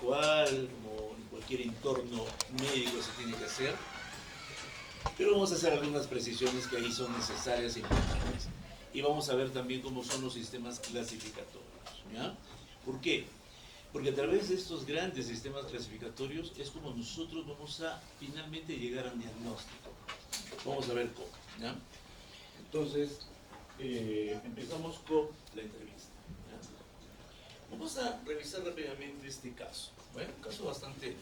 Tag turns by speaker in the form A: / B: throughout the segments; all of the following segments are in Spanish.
A: cual, como en cualquier entorno médico se tiene que hacer, pero vamos a hacer algunas precisiones que ahí son necesarias e importantes. Y vamos a ver también cómo son los sistemas clasificatorios, ¿ya? ¿Por qué? Porque a través de estos grandes sistemas clasificatorios es como nosotros vamos a finalmente llegar a un diagnóstico. Vamos a ver cómo, ¿ya? Entonces, empezamos con la entrevista, ¿ya? Vamos a revisar rápidamente este caso. Bueno, un caso bastante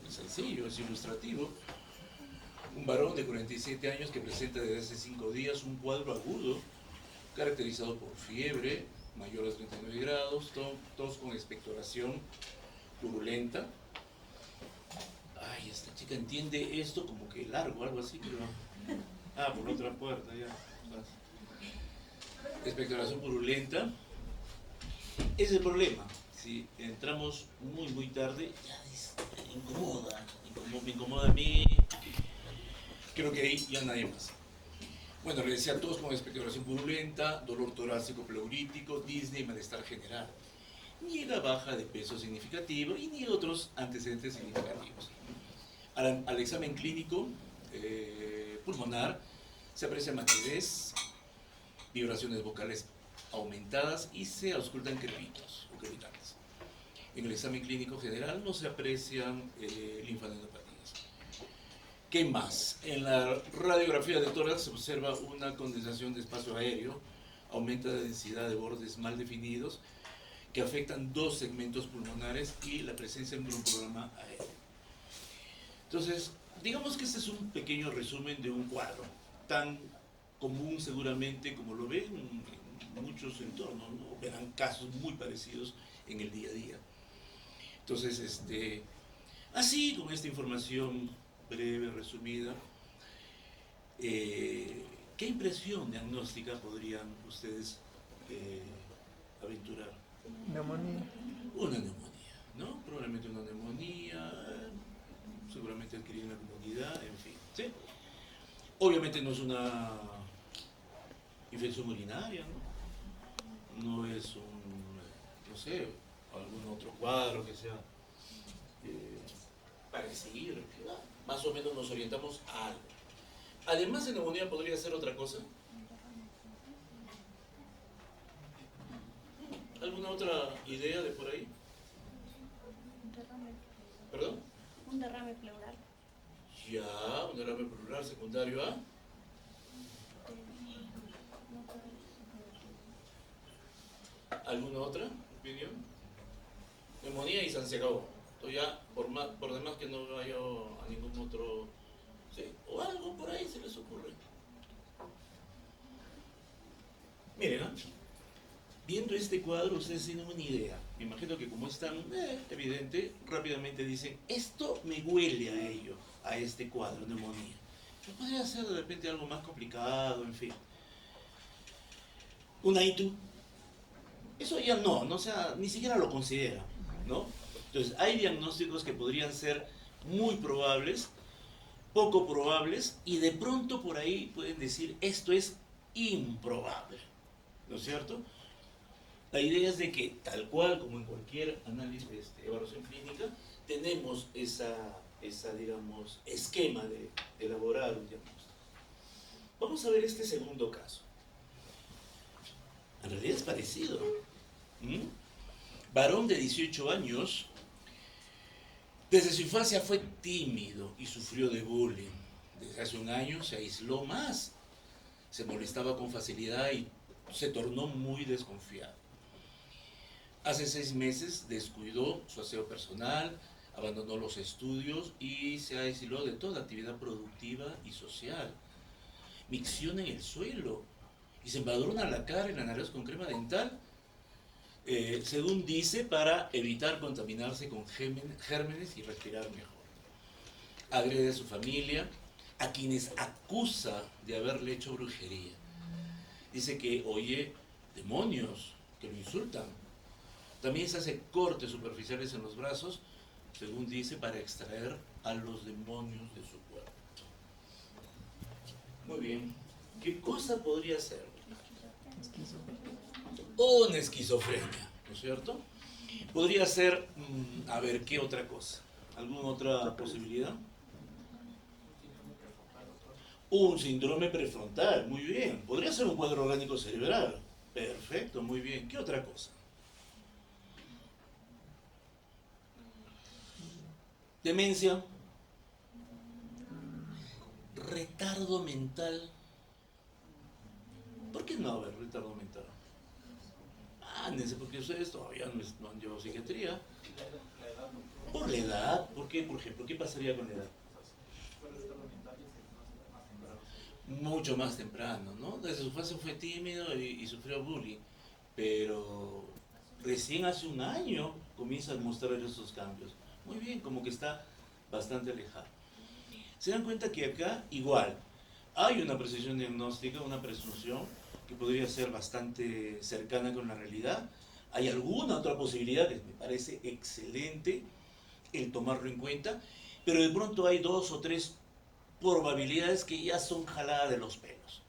A: sencillo, es ilustrativo. Un varón de 47 años que presenta desde hace 5 días un cuadro agudo caracterizado por fiebre mayor a 39 grados, tos con expectoración purulenta. Ay, esta chica entiende esto como que largo, algo así, pero... Ah, por la otra puerta, ya. Expectoración purulenta. Ese es el problema. Si entramos muy tarde, ya me incomoda a mí. Creo que ahí ya nadie más. Bueno, le decía tos con expectoración purulenta, dolor torácico pleurítico, disnea y malestar general. Niega baja de peso significativo y ni otros antecedentes significativos. Al examen clínico pulmonar se aprecia matidez, vibraciones vocales aumentadas y se auscultan crepitos o crepitantes. En el examen clínico general no se aprecian linfadenopatía. ¿Qué más? En la radiografía de tórax se observa una condensación de espacio aéreo, aumenta la densidad de bordes mal definidos que afectan 2 segmentos pulmonares y la presencia de un broncoprograma aéreo. Entonces, digamos que este es un pequeño resumen de un cuadro tan común seguramente como lo ven en muchos entornos, ¿no? Verán casos muy parecidos en el día a día. Entonces, así con esta información breve, resumida, ¿qué impresión diagnóstica podrían ustedes aventurar?
B: Neumonía.
A: Una neumonía, ¿no? Probablemente una neumonía, seguramente adquirir una comunidad, en fin, ¿sí? Obviamente no es una infección urinaria, ¿no? No es un, no sé, algún otro cuadro que sea parecido, más o menos nos orientamos a algo. Además de neumonía, ¿podría ser otra cosa? ¿Alguna otra idea de por ahí?
C: Un derrame.
A: ¿Perdón?
C: Un derrame pleural.
A: Ya, un derrame pleural secundario a... ¿Alguna otra opinión? Neumonía y se acabó. Entonces ya, por demás que no vaya a ningún otro... ¿Sí? O algo por ahí se les ocurre. Miren, ¿no? Viendo este cuadro ustedes tienen una idea. Me imagino que como es tan evidente, rápidamente dicen, esto me huele a ello, a este cuadro, neumonía. Pero podría ser de repente algo más complicado, en fin. Una ITU, eso ya no, o sea, ni siquiera lo considera, ¿no? Entonces, hay diagnósticos que podrían ser muy probables, poco probables, y de pronto por ahí pueden decir, esto es improbable, ¿no es cierto? La idea es de que, tal cual como en cualquier análisis, evaluación clínica, tenemos esa digamos, esquema de elaborar un diagnóstico. Vamos a ver este segundo caso. En realidad es parecido. Varón de 18 años, desde su infancia fue tímido y sufrió de bullying. Desde hace un año se aisló más, se molestaba con facilidad y se tornó muy desconfiado. Hace 6 meses descuidó su aseo personal, abandonó los estudios y se aisló de toda actividad productiva y social. Micción en el suelo y se embadurna la cara y la nariz con crema dental, según dice, para evitar contaminarse con gérmenes y respirar mejor. Agrede a su familia, a quienes acusa de haberle hecho brujería. Dice que oye demonios que lo insultan. También se hace cortes superficiales en los brazos, según dice, para extraer a los demonios de su cuerpo. Muy bien. ¿Qué cosa podría ser? Una esquizofrenia, ¿no es cierto? Podría ser, a ver, ¿qué otra cosa? ¿Alguna otra posibilidad? Un síndrome prefrontal, muy bien. Podría ser un cuadro orgánico cerebral. Perfecto, muy bien. ¿Qué otra cosa? Demencia, retardo mental. ¿Por qué no haber retardo mental? Ándense, porque ustedes todavía no han llevado psiquiatría. Por la edad, ¿por qué? Por ejemplo, ¿qué pasaría con la edad? Mucho más temprano, ¿no? Desde su fase fue tímido y sufrió bullying, pero recién hace un año comienza a mostrar esos cambios. Muy bien, como que está bastante alejado. Se dan cuenta que acá igual hay una precisión diagnóstica, una presunción que podría ser bastante cercana con la realidad. Hay alguna otra posibilidad que me parece excelente el tomarlo en cuenta, pero de pronto hay dos o tres probabilidades que ya son jaladas de los pelos.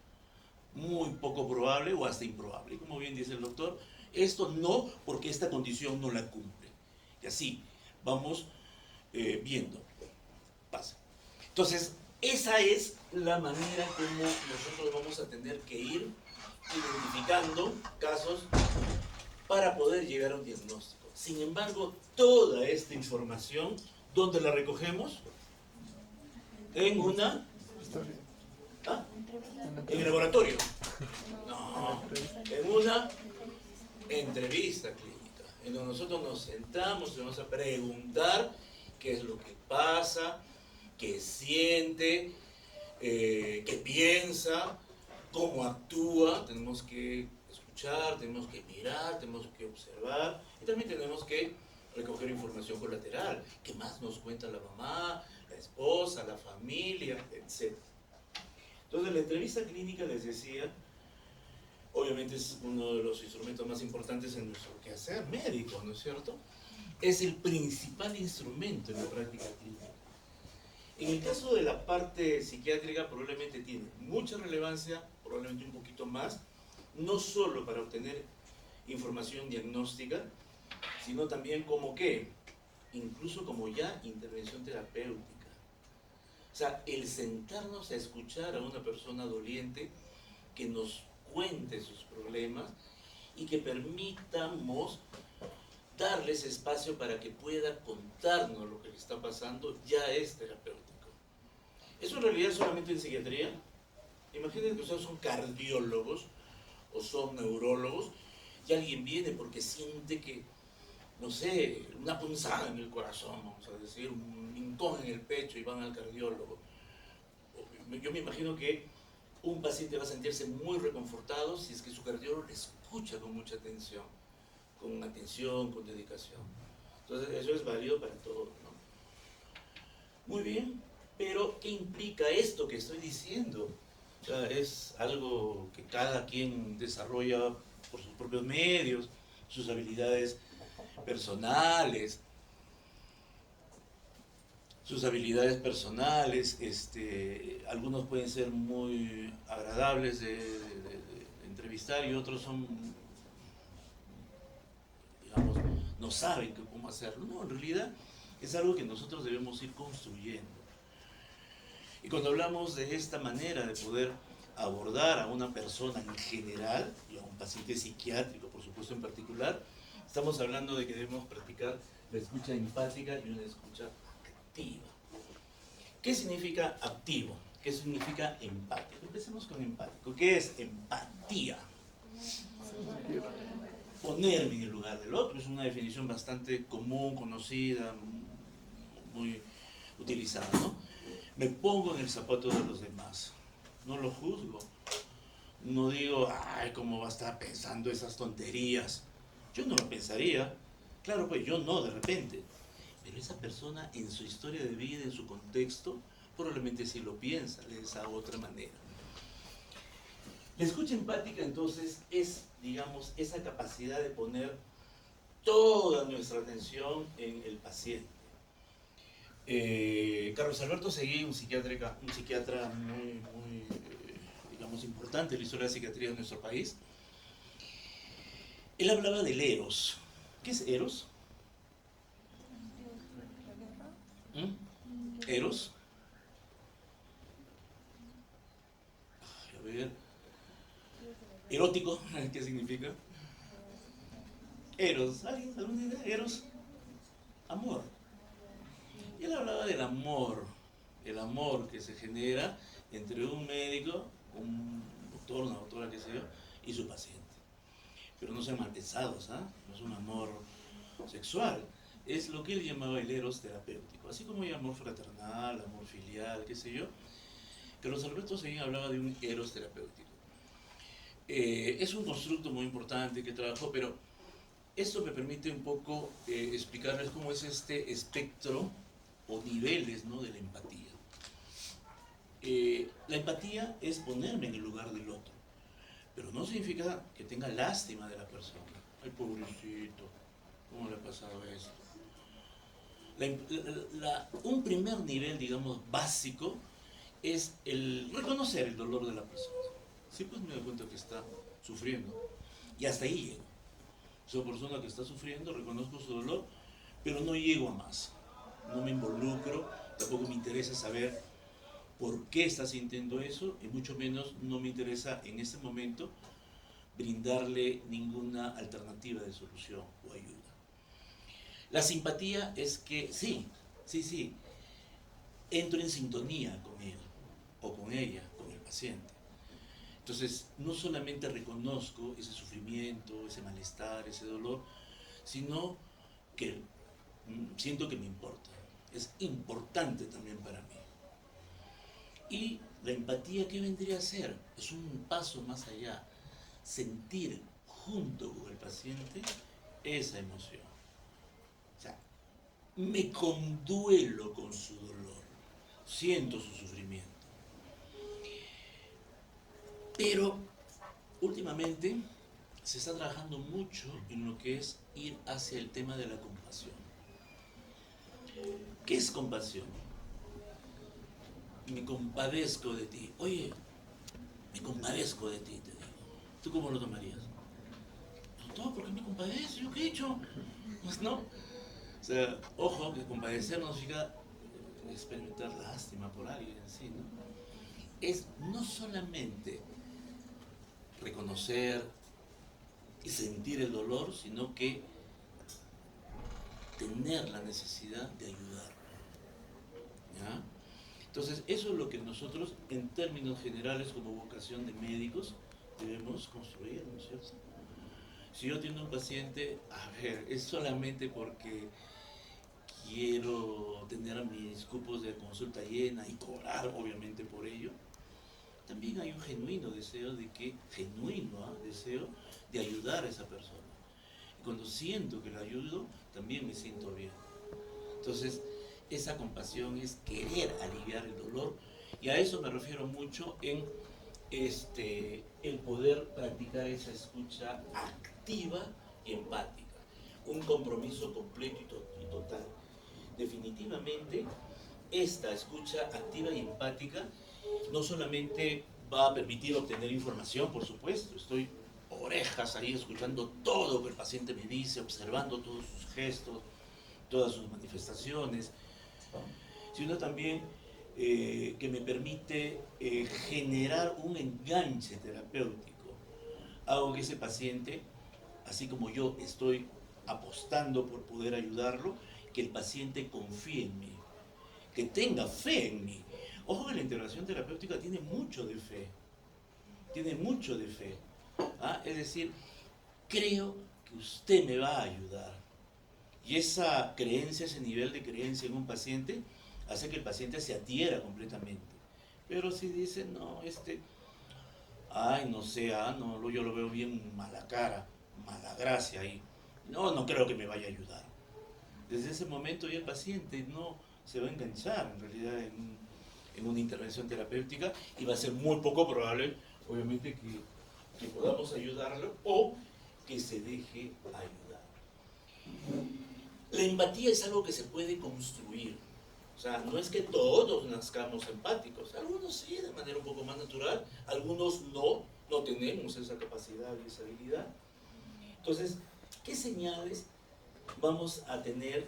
A: Muy poco probable o hasta improbable. Como bien dice el doctor, esto no, porque esta condición no la cumple. Y así vamos viendo. Pasa. Entonces, esa es la manera como nosotros vamos a tener que ir identificando casos para poder llegar a un diagnóstico. Sin embargo, toda esta información, ¿dónde la recogemos? En una... ¿Ah? En el laboratorio. No, en una entrevista clínica, en donde nosotros nos sentamos y vamos a preguntar qué es lo que pasa, qué siente, qué piensa, cómo actúa. Tenemos que escuchar, tenemos que mirar, tenemos que observar y también tenemos que recoger información colateral. ¿Qué más nos cuenta la mamá, la esposa, la familia, etcétera? Entonces, la entrevista clínica, les decía, obviamente es uno de los instrumentos más importantes en nuestro quehacer médico, ¿no es cierto? Es el principal instrumento en la práctica clínica. En el caso de la parte psiquiátrica, probablemente tiene mucha relevancia, probablemente un poquito más, no solo para obtener información diagnóstica, sino también como qué, incluso como ya intervención terapéutica. O sea, el sentarnos a escuchar a una persona doliente que nos cuente sus problemas y que permitamos darles espacio para que pueda contarnos lo que le está pasando, ya es terapéutico. ¿Eso en realidad solamente en psiquiatría? Imaginen que ustedes son cardiólogos o son neurólogos y alguien viene porque siente que, no sé, una punzada en el corazón, vamos a decir, un hincón en el pecho y van al cardiólogo. Yo me imagino que un paciente va a sentirse muy reconfortado si es que su cardiólogo le escucha con mucha atención, con dedicación. Entonces eso es válido para todos, ¿no? Muy bien, pero ¿qué implica esto que estoy diciendo? O sea, es algo que cada quien desarrolla por sus propios medios, sus habilidades personales, algunos pueden ser muy agradables de entrevistar y otros son, digamos, no saben cómo hacerlo. No, en realidad es algo que nosotros debemos ir construyendo. Y cuando hablamos de esta manera de poder abordar a una persona en general y a un paciente psiquiátrico, por supuesto en particular, estamos hablando de que debemos practicar la escucha empática y una escucha activa. ¿Qué significa activo? ¿Qué significa empático? Empecemos con empático. ¿Qué es empatía? Ponerme en el lugar del otro. Es una definición bastante común, conocida, muy utilizada, ¿no? Me pongo en el zapato de los demás. No lo juzgo. No digo, ay, ¿cómo va a estar pensando esas tonterías? Yo no lo pensaría. Claro, pues yo no, de repente. Pero esa persona en su historia de vida, en su contexto, probablemente sí lo piensa de esa otra manera. La escucha empática entonces es, digamos, esa capacidad de poner toda nuestra atención en el paciente. Carlos Alberto Seguí, un psiquiatra muy, digamos, importante en la historia de la psiquiatría de nuestro país, él hablaba del Eros. ¿Qué es Eros? Eros. A ver. Erótico, ¿qué significa? Eros, ¿alguna idea? Eros, amor. Y él hablaba del amor, el amor que se genera entre un médico, un doctor, una doctora, qué sé yo, y su paciente. Pero no sean mal pensados, ¿ah? No es un amor sexual, es lo que él llamaba el eros terapéutico, así como hay amor fraternal, amor filial, qué sé yo. Carlos Alberto Seguín hablaba de un eros terapéutico. Es un constructo muy importante que trabajó, pero esto me permite un poco explicarles cómo es este espectro o niveles, ¿no?, de la empatía. La empatía es ponerme en el lugar del otro, pero no significa que tenga lástima de la persona. Ay, pobrecito, ¿cómo le ha pasado esto? Un primer nivel, digamos, básico, es el reconocer el dolor de la persona. Sí, pues me doy cuenta que está sufriendo, y hasta ahí llego. Soy persona que está sufriendo, reconozco su dolor, pero no llego a más. No me involucro, tampoco me interesa saber por qué está sintiendo eso, y mucho menos no me interesa en este momento brindarle ninguna alternativa de solución o ayuda. La simpatía es que sí, entro en sintonía con él o con ella, con el paciente. Entonces, no solamente reconozco ese sufrimiento, ese malestar, ese dolor, sino que siento que me importa. Es importante también para mí. Y la empatía, ¿qué vendría a ser? Es un paso más allá. Sentir junto con el paciente esa emoción. O sea, me conduelo con su dolor, siento su sufrimiento. Pero últimamente se está trabajando mucho en lo que es ir hacia el tema de la compasión. ¿Qué es compasión? Me compadezco de ti. Oye, me compadezco de ti, te digo. ¿Tú cómo lo tomarías? No, ¿por qué me compadezco? ¿Yo qué he hecho? Pues no. O sea, ojo, que compadecer no significa experimentar lástima por alguien en sí, ¿no? Es no solamente reconocer y sentir el dolor, sino que tener la necesidad de ayudar. ¿Ya? Entonces, eso es lo que nosotros, en términos generales, como vocación de médicos, debemos construir, ¿no es cierto? Si yo atiendo a un paciente, a ver, es solamente porque quiero tener mis cupos de consulta llena y cobrar, obviamente, por ello. También hay un genuino deseo deseo de ayudar a esa persona. Y cuando siento que la ayudo, también me siento bien. Entonces, esa compasión es querer aliviar el dolor, y a eso me refiero mucho en el poder practicar esa escucha activa y empática, un compromiso completo y total. Definitivamente, esta escucha activa y empática no solamente va a permitir obtener información, por supuesto, estoy orejas ahí escuchando todo lo que el paciente me dice, observando todos sus gestos, todas sus manifestaciones, sino también que me permite generar un enganche terapéutico. Hago que ese paciente, así como yo estoy apostando por poder ayudarlo, que el paciente confíe en mí, que tenga fe en mí. Ojo que la integración terapéutica tiene mucho de fe, tiene mucho de fe. ¿Ah? Es decir, creo que usted me va a ayudar. Y esa creencia, ese nivel de creencia en un paciente, hace que el paciente se adhiera completamente. Pero si dice, no, ay, no sé, no, yo lo veo bien mala cara, mala gracia ahí. No creo que me vaya a ayudar. Desde ese momento ya el paciente no se va a enganchar en realidad en una intervención terapéutica, y va a ser muy poco probable, obviamente, que podamos ayudarlo o que se deje ayudar. La empatía es algo que se puede construir. O sea, no es que todos nazcamos empáticos. Algunos sí, de manera un poco más natural. Algunos no tenemos esa capacidad y esa habilidad. Entonces, ¿qué señales vamos a tener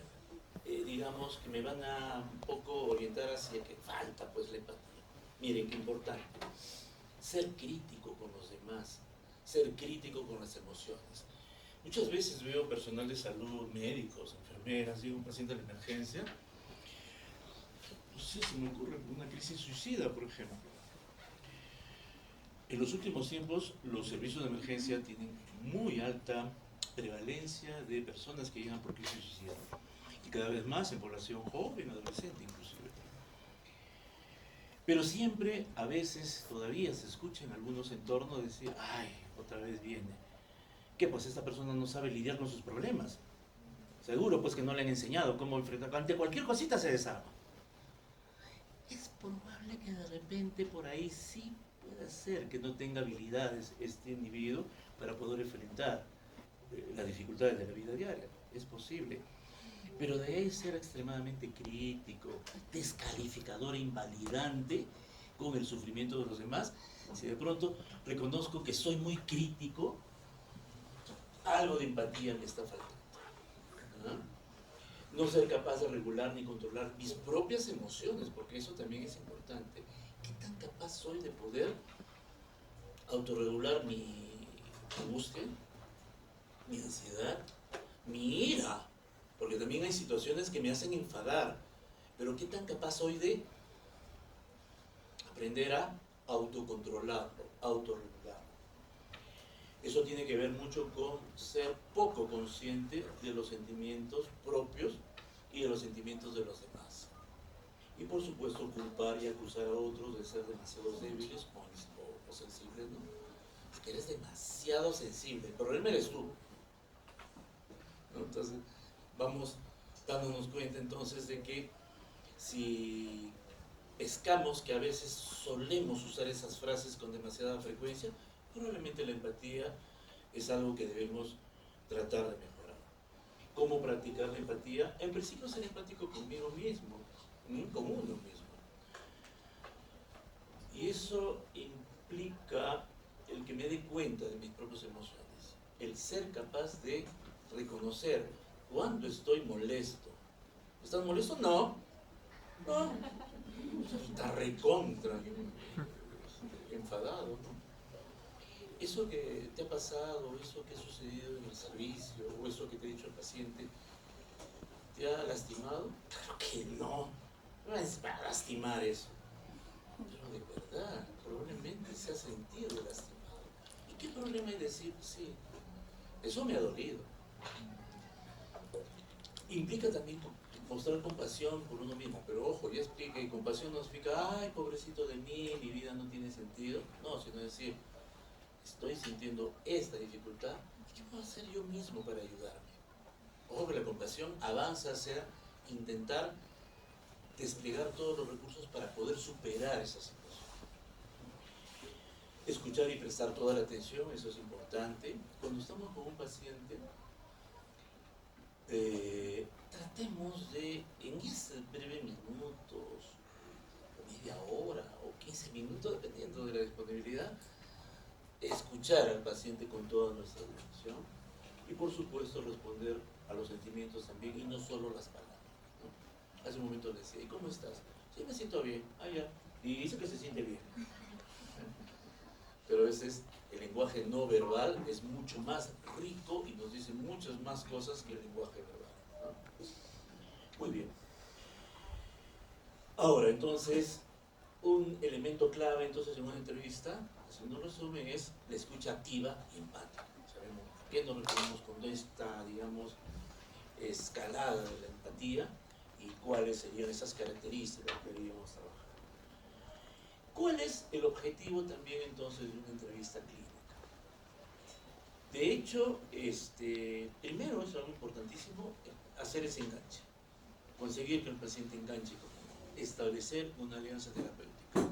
A: digamos, que me van a un poco orientar hacia que falta pues la empatía. Miren, qué importante. Ser crítico con los demás, ser crítico con las emociones. Muchas veces veo personal de salud, médicos, enfermeras, digo, un paciente de emergencia, no sé, se me ocurre una crisis suicida, por ejemplo. En los últimos tiempos, los servicios de emergencia tienen muy alta prevalencia de personas que llegan por crisis suicida. Y cada vez más en población joven, adolescente inclusive. Pero siempre, a veces, todavía se escucha en algunos entornos decir, ay, otra vez viene. ¿Qué? Pues esta persona no sabe lidiar con sus problemas. Seguro, pues que no le han enseñado cómo enfrentar. Ante cualquier cosita se desarma. Es probable que de repente por ahí sí pueda ser que no tenga habilidades este individuo para poder enfrentar las dificultades de la vida diaria. Es posible. Pero de ahí ser extremadamente crítico, descalificador e invalidante con el sufrimiento de los demás, si de pronto reconozco que soy muy crítico, algo de empatía me está faltando. ¿Ah? No ser capaz de regular ni controlar mis propias emociones, porque eso también es importante. ¿Qué tan capaz soy de poder autorregular mi angustia, mi ansiedad, mi ira? Porque también hay situaciones que me hacen enfadar. Pero ¿qué tan capaz soy de aprender a autocontrolarlo, autorregularlo? Eso tiene que ver mucho con ser poco consciente de los sentimientos propios y de los sentimientos de los demás. Y por supuesto culpar y acusar a otros de ser demasiado débiles o sensibles, ¿no? Es que eres demasiado sensible, el problema eres tú, ¿no? Entonces vamos dándonos cuenta entonces de que si pescamos que a veces solemos usar esas frases con demasiada frecuencia, probablemente la empatía es algo que debemos tratar de mejorar. ¿Cómo practicar la empatía? En principio ser empático conmigo mismo, con uno mismo. Y eso implica el que me dé cuenta de mis propias emociones, el ser capaz de reconocer cuando estoy molesto. ¿Estás molesto? No. No. Está recontra enfadado, ¿no? Eso que te ha pasado, eso que ha sucedido en el servicio, o eso que te ha dicho el paciente, ¿te ha lastimado? Claro que no. No es para lastimar eso. Pero de verdad, probablemente se ha sentido lastimado. ¿Y qué problema hay decir, sí, eso me ha dolido? Implica también mostrar compasión por uno mismo, pero ojo, ya explica, y compasión no significa, ay, pobrecito de mí, mi vida no tiene sentido. No, sino decir, estoy sintiendo esta dificultad, ¿qué puedo hacer yo mismo para ayudarme? Ojo que la compasión avanza hacia intentar desplegar todos los recursos para poder superar esa situación. Escuchar y prestar toda la atención, eso es importante. Cuando estamos con un paciente, tratemos de, en esos breves minutos, o media hora, o 15 minutos, dependiendo de la disponibilidad, escuchar al paciente con toda nuestra atención y por supuesto responder a los sentimientos también y no solo las palabras, ¿no? Hace un momento le decía, ¿y cómo estás? Sí, me siento bien. Ah, ya. Y dice que se siente bien. Pero a veces el lenguaje no verbal es mucho más rico y nos dice muchas más cosas que el lenguaje verbal, ¿no? Muy bien. Ahora, entonces, un elemento clave entonces en una entrevista, haciendo un resumen, es la escucha activa y empática. Sabemos a qué nos referimos con esta, digamos, escalada de la empatía y cuáles serían esas características que deberíamos trabajar. ¿Cuál es el objetivo también entonces de una entrevista clínica? De hecho, primero es algo importantísimo, hacer ese enganche, conseguir que el paciente enganche con uno, establecer una alianza terapéutica.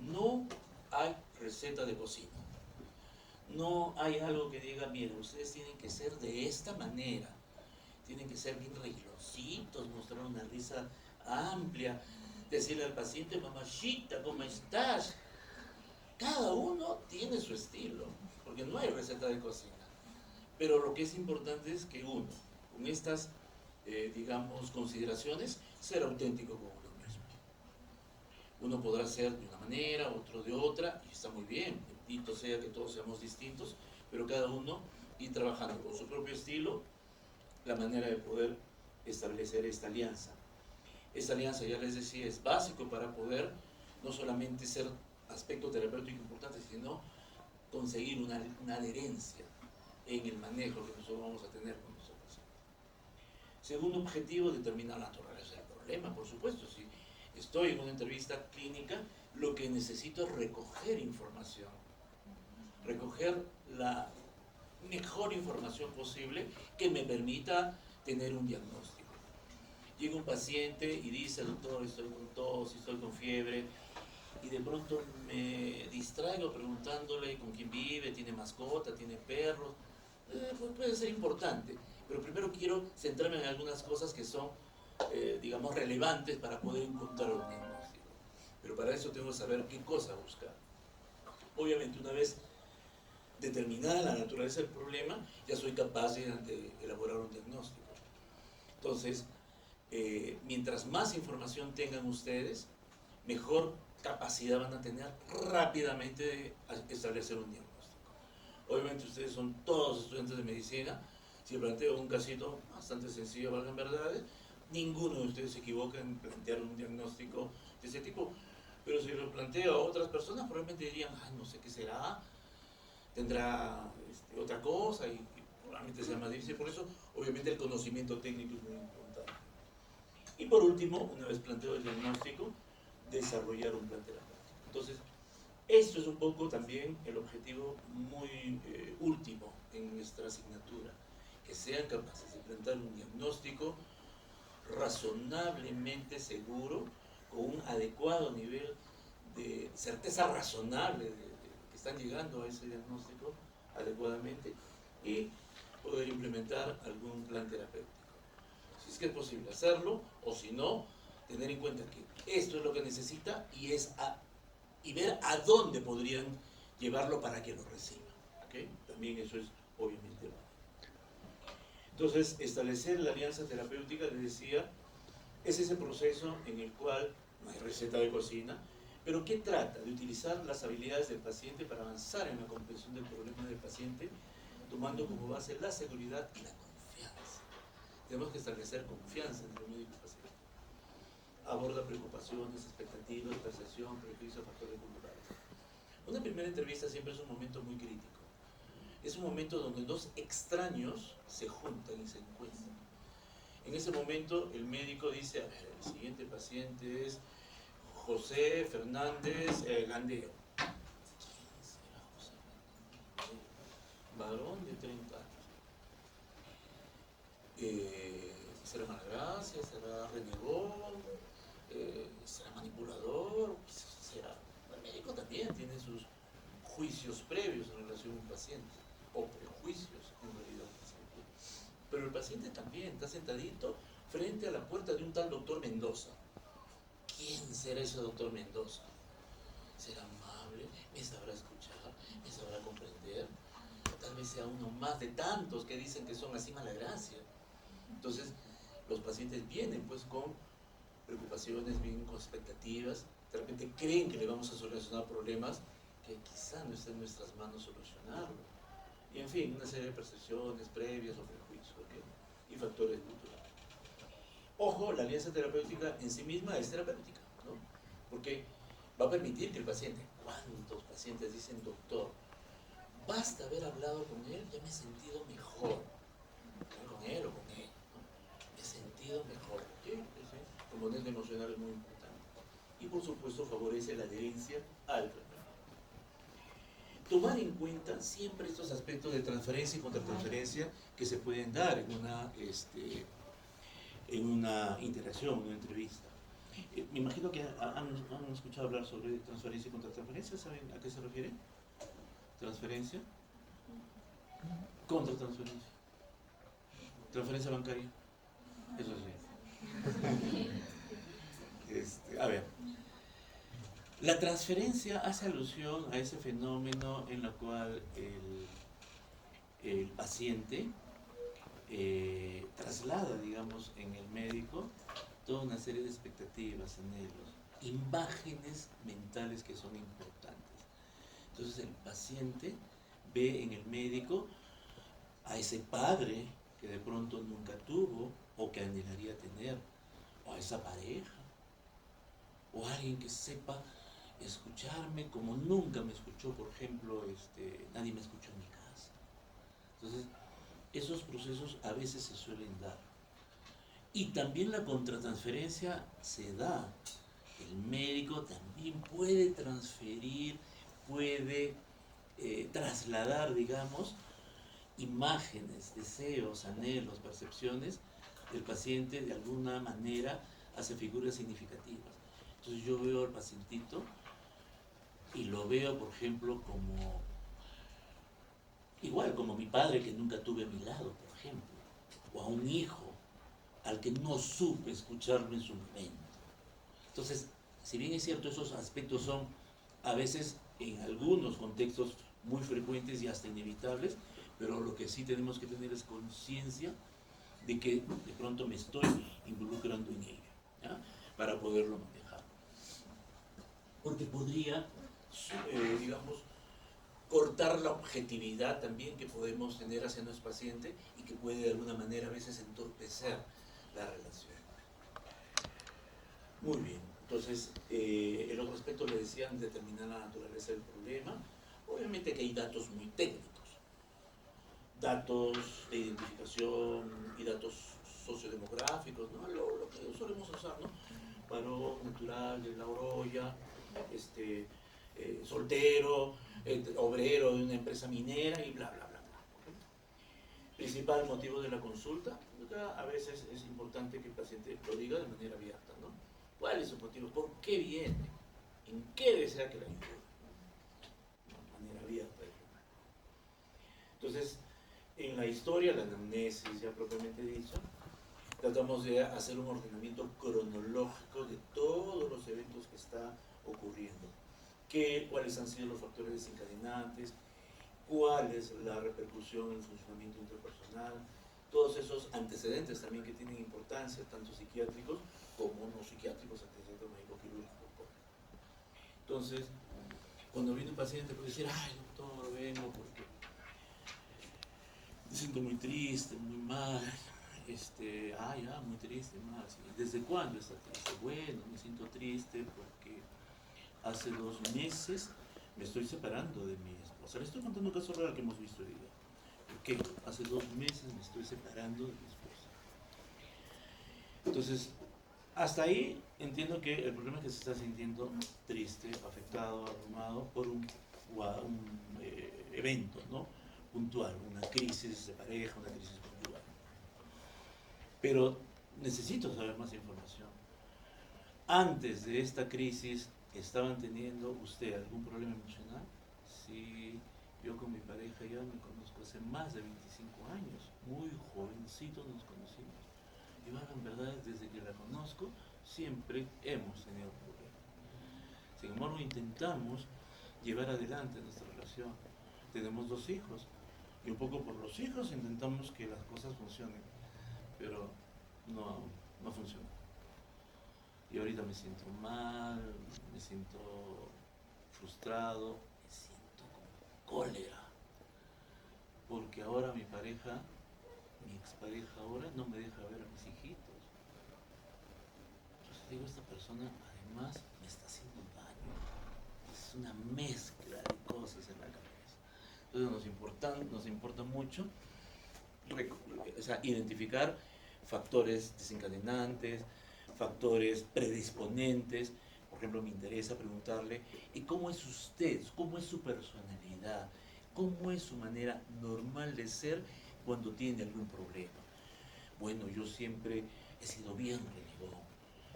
A: No hay receta de cocina. No hay algo que diga, miren, ustedes tienen que ser de esta manera. Tienen que ser bien regiloncitos, mostrar una risa amplia, decirle al paciente, mamachita, ¿cómo estás? Cada uno tiene su estilo, porque no hay receta de cocina. Pero lo que es importante es que uno, con estas digamos, consideraciones, ser auténtico con uno mismo. Uno podrá ser de una manera, otro de otra, y está muy bien, bendito sea que todos seamos distintos, pero cada uno ir trabajando con su propio estilo, la manera de poder establecer esta alianza. Esta alianza, ya les decía, es básico para poder no solamente ser aspecto terapéutico importante, sino conseguir una adherencia en el manejo que nosotros vamos a tener con nuestros pacientes. Segundo objetivo, determinar la naturaleza del problema, por supuesto. Si estoy en una entrevista clínica, lo que necesito es recoger información, recoger la mejor información posible que me permita tener un diagnóstico. Llega un paciente y dice, doctor, estoy con tos, estoy con fiebre, y de pronto me distraigo preguntándole con quién vive, tiene mascota, tiene perros. Pues puede ser importante, pero primero quiero centrarme en algunas cosas que son, digamos, relevantes para poder encontrar un diagnóstico. Pero para eso tengo que saber qué cosa buscar. Obviamente, una vez determinada la naturaleza del problema, ya soy capaz de elaborar un diagnóstico. Entonces, mientras más información tengan ustedes, mejor capacidad van a tener rápidamente de establecer un diagnóstico. Obviamente ustedes son todos estudiantes de medicina. Si planteo un casito bastante sencillo, valgan verdades, ninguno de ustedes se equivoca en plantear un diagnóstico de ese tipo. Pero si lo planteo a otras personas, probablemente dirían, ay, no sé qué será, tendrá otra cosa y probablemente sea más difícil. Por eso, obviamente, el conocimiento técnico es muy importante. Y por último, una vez planteado el diagnóstico, desarrollar un plan terapéutico. Entonces, esto es un poco también el objetivo muy último en nuestra asignatura, que sean capaces de plantear un diagnóstico razonablemente seguro, con un adecuado nivel de certeza razonable de que están llegando a ese diagnóstico adecuadamente y poder implementar algún plan terapéutico. Si es que es posible hacerlo, o si no, tener en cuenta que esto es lo que necesita y ver a dónde podrían llevarlo para que lo reciba. ¿Okay? También eso es obviamente válido. Entonces, establecer la alianza terapéutica, les decía, es ese proceso en el cual no hay receta de cocina, pero ¿qué trata? De utilizar las habilidades del paciente para avanzar en la comprensión del problema del paciente, tomando como base la seguridad y la confianza. Tenemos que establecer confianza entre el médico y el paciente. Aborda preocupaciones, expectativas, percepción, prejuicios, factores culturales. Una primera entrevista siempre es un momento muy crítico. Es un momento donde dos extraños se juntan y se encuentran. En ese momento el médico dice, a ver, el siguiente paciente es José Fernández Landeo. ¿Quién será José Fernández? Varón de 30 años. ¿Será Malgracia? ¿Será renegón? ¿Será manipulador? ¿Qué será? El médico también tiene sus juicios previos en relación a un paciente, o prejuicios en realidad a un paciente. Pero el paciente también está sentadito frente a la puerta de un tal doctor Mendoza. ¿Quién será ese doctor Mendoza? ¿Será amable? ¿Me sabrá escuchar? ¿Me sabrá comprender? Tal vez sea uno más de tantos que dicen que son así mala gracia. Entonces, los pacientes vienen pues con preocupaciones, vienen con expectativas, de repente creen que le vamos a solucionar problemas que quizá no está en nuestras manos solucionarlo. Y en fin, una serie de percepciones previas o prejuicios, ¿okay? Y factores culturales. Ojo, la alianza terapéutica en sí misma es terapéutica, ¿no? Porque va a permitir que el paciente, ¿cuántos pacientes dicen, doctor, basta haber hablado con él, ya me he sentido mejor? Con él o con él, ¿no? Me he sentido mejor. ¿Sí? El componente emocional es muy importante. Y por supuesto favorece la adherencia al tratamiento. Tomar en cuenta siempre estos aspectos de transferencia y contratransferencia que se pueden dar en una interacción, en una entrevista. Me imagino que han escuchado hablar sobre transferencia y contratransferencia. ¿Saben a qué se refiere? Transferencia, contratransferencia, transferencia bancaria. Eso sí. A ver, la transferencia hace alusión a ese fenómeno en el cual el paciente traslada, digamos, en el médico toda una serie de expectativas, anhelos, imágenes mentales que son importantes. Entonces el paciente ve en el médico a ese padre que de pronto nunca tuvo o que anhelaría tener, o a esa pareja, o a alguien que sepa escucharme como nunca me escuchó, por ejemplo, nadie me escuchó en mi casa. Entonces, esos procesos a veces se suelen dar. Y también la contratransferencia se da. El médico también puede transferir, puede trasladar, digamos, imágenes, deseos, anhelos, percepciones del paciente de alguna manera hacia figuras significativas. Entonces yo veo al pacientito y lo veo, por ejemplo, como igual como mi padre que nunca tuve a mi lado, por ejemplo, o a un hijo al que no supe escucharme en su momento. Entonces, si bien es cierto, esos aspectos son a veces en algunos contextos muy frecuentes y hasta inevitables, pero lo que sí tenemos que tener es conciencia de que de pronto me estoy involucrando en ello, ¿ya? Para poderlo manejar. Porque podría, digamos, cortar la objetividad también que podemos tener hacia nuestro paciente y que puede de alguna manera a veces entorpecer la relación. Muy bien, entonces el otro aspecto le decían determinar la naturaleza del problema. Obviamente que hay datos muy técnicos, datos de identificación y datos sociodemográficos, ¿no? Lo que solemos usar, ¿no? Varón natural de La Oroya, soltero, obrero de una empresa minera y bla, bla, bla, bla. Principal motivo de la consulta, a veces es importante que el paciente lo diga de manera abierta, ¿no? ¿Cuál es su motivo? ¿Por qué viene? ¿En qué desea que la ayude? De manera abierta. Entonces, en la historia, la anamnesis ya propiamente dicho, tratamos de hacer un ordenamiento cronológico de todos los eventos que está ocurriendo. ¿Cuáles han sido los factores desencadenantes? ¿Cuál es la repercusión en el funcionamiento interpersonal? Todos esos antecedentes también que tienen importancia, tanto psiquiátricos como no psiquiátricos, antecedentes médico-quirúrgicos. Entonces, cuando viene un paciente puede decir, ay doctor, vengo porque me siento muy triste, muy mal, muy triste, mal. ¿Sí? ¿Desde cuándo está triste? Bueno, me siento triste porque hace 2 meses me estoy separando de mi esposa. Le estoy contando un caso real que hemos visto hoy día. ¿Por qué? Hace 2 meses me estoy separando de mi esposa. Entonces, hasta ahí entiendo que el problema es que se está sintiendo triste, afectado, abrumado por un evento, ¿no? Puntual, una crisis de pareja, una crisis conyugal. Pero necesito saber más información. Antes de esta crisis, ¿estaban teniendo usted algún problema emocional? Sí, yo con mi pareja ya me conozco hace más de 25 años, muy jovencitos nos conocimos. Y bueno, en verdad, desde que la conozco, siempre hemos tenido problemas. Sin embargo, intentamos llevar adelante nuestra relación. Tenemos 2 hijos, y un poco por los hijos intentamos que las cosas funcionen, pero no funciona. Y ahorita me siento mal, me siento frustrado, me siento con cólera. Porque ahora mi expareja ahora no me deja ver a mis hijitos. Entonces digo, esta persona además me está haciendo daño. Es una mezcla de cosas en la cabeza. Entonces nos importa mucho identificar factores desencadenantes, factores predisponentes. Por ejemplo, me interesa preguntarle, ¿y cómo es usted? ¿Cómo es su personalidad? ¿Cómo es su manera normal de ser cuando tiene algún problema? Bueno, yo siempre he sido bien renegón.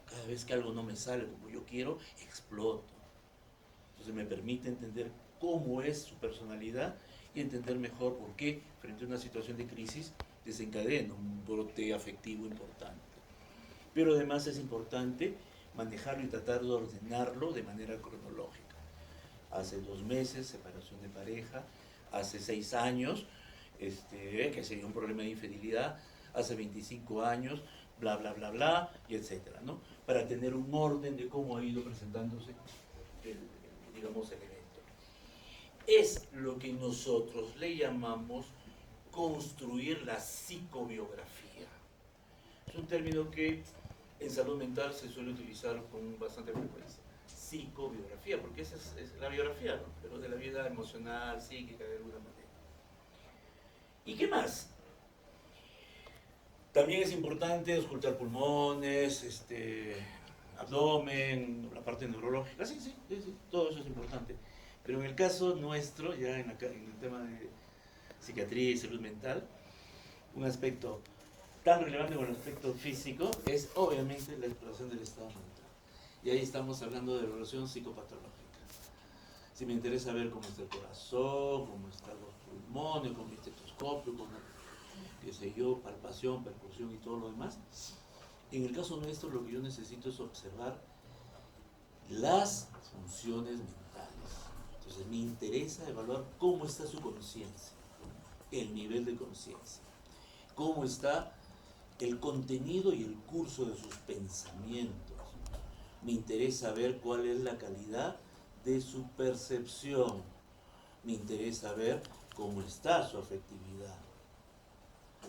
A: Cada vez que algo no me sale como yo quiero, exploto. Entonces me permite entender cómo es su personalidad y entender mejor por qué, frente a una situación de crisis, desencadena un brote afectivo importante. Pero además es importante manejarlo y tratar de ordenarlo de manera cronológica. Hace 2 meses, separación de pareja. Hace 6 años, que sería un problema de infidelidad hace 25 años, bla, bla, bla, bla, y etcétera, ¿no? Para tener un orden de cómo ha ido presentándose digamos, el evento. Es lo que nosotros le llamamos construir la psicobiografía. Es un término que en salud mental se suele utilizar con bastante frecuencia. Psicobiografía, porque esa es la biografía, ¿no? Pero de la vida emocional, psíquica, de alguna manera. ¿Y qué más? También es importante auscultar pulmones, abdomen, la parte neurológica, sí, todo eso es importante. Pero en el caso nuestro, ya en el tema de psiquiatría y salud mental, un aspecto tan relevante como el aspecto físico es obviamente la exploración del estado mental. Y ahí estamos hablando de evaluación psicopatológica. Si me interesa ver cómo está el corazón, cómo están los pulmones, con mi estetoscopio, con qué sé yo, palpación, percusión y todo lo demás, en el caso nuestro lo que yo necesito es observar las funciones mentales. Entonces me interesa evaluar cómo está su conciencia, el nivel de conciencia, cómo está el contenido y el curso de sus pensamientos. Me interesa ver cuál es la calidad de su percepción. Me interesa ver cómo está su afectividad.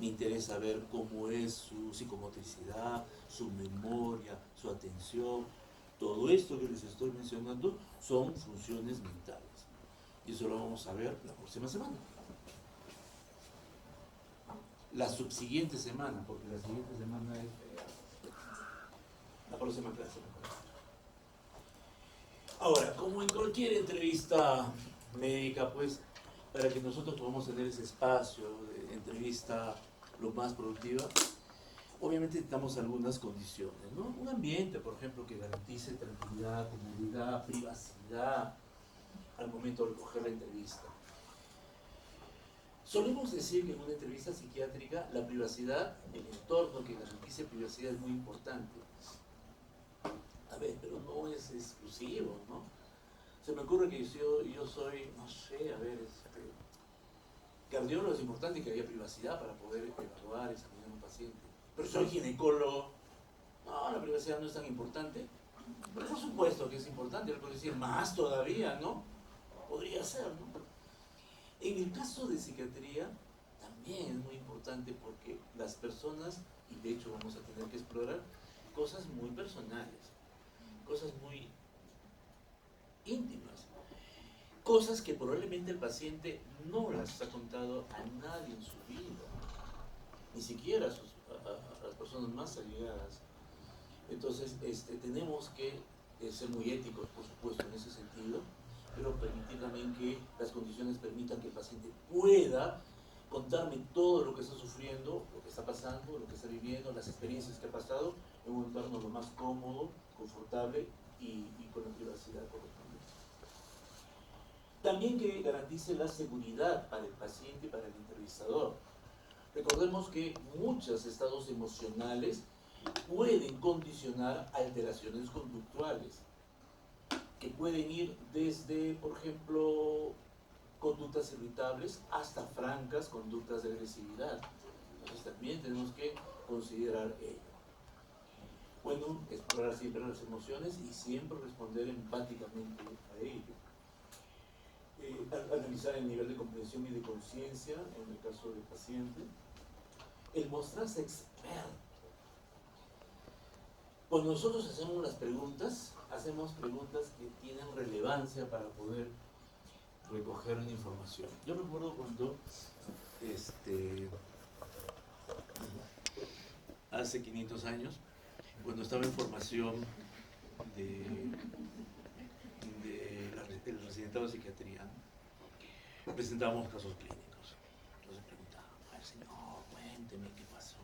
A: Me interesa ver cómo es su psicomotricidad, su memoria, su atención. Todo esto que les estoy mencionando son funciones mentales. Y eso lo vamos a ver la próxima semana. La subsiguiente semana, porque la siguiente semana es la próxima clase. Ahora, como en cualquier entrevista médica, pues, para que nosotros podamos tener ese espacio de entrevista lo más productiva, obviamente necesitamos algunas condiciones, ¿no? Un ambiente, por ejemplo, que garantice tranquilidad, comodidad, privacidad al momento de coger la entrevista. Solemos decir que en una entrevista psiquiátrica la privacidad, el entorno que garantice privacidad es muy importante. A ver, pero no es exclusivo, ¿no? Se me ocurre que yo soy, no sé, a ver, cardiólogo, es importante que haya privacidad para poder evaluar, examinar a un paciente. Pero soy ginecólogo, no, la privacidad no es tan importante. Pero por supuesto que es importante, yo puedo decir más todavía, ¿no? Podría ser, ¿no? En el caso de psiquiatría, también es muy importante porque las personas, y de hecho vamos a tener que explorar cosas muy personales, cosas muy íntimas, cosas que probablemente el paciente no las ha contado a nadie en su vida, ni siquiera a las personas más allegadas. Entonces, tenemos que ser muy éticos, por supuesto, en ese sentido, pero permitir también que las condiciones permitan que el paciente pueda contarme todo lo que está sufriendo, lo que está pasando, lo que está viviendo, las experiencias que ha pasado, en un entorno lo más cómodo, confortable y con la privacidad correspondiente. También que garantice la seguridad para el paciente y para el entrevistador. Recordemos que muchos estados emocionales pueden condicionar alteraciones conductuales, que pueden ir desde, por ejemplo, conductas irritables hasta francas conductas de agresividad. Entonces también tenemos que considerar ello. Bueno, explorar siempre las emociones y siempre responder empáticamente a ello. Analizar el nivel de comprensión y de conciencia en el caso del paciente. El mostrarse experto. Cuando nosotros hacemos las preguntas, hacemos preguntas que tienen relevancia para poder recoger una información. Yo recuerdo cuando hace 500 años, cuando estaba en formación del residentado de psiquiatría, presentábamos casos clínicos. Entonces preguntaba, señor, cuénteme qué pasó.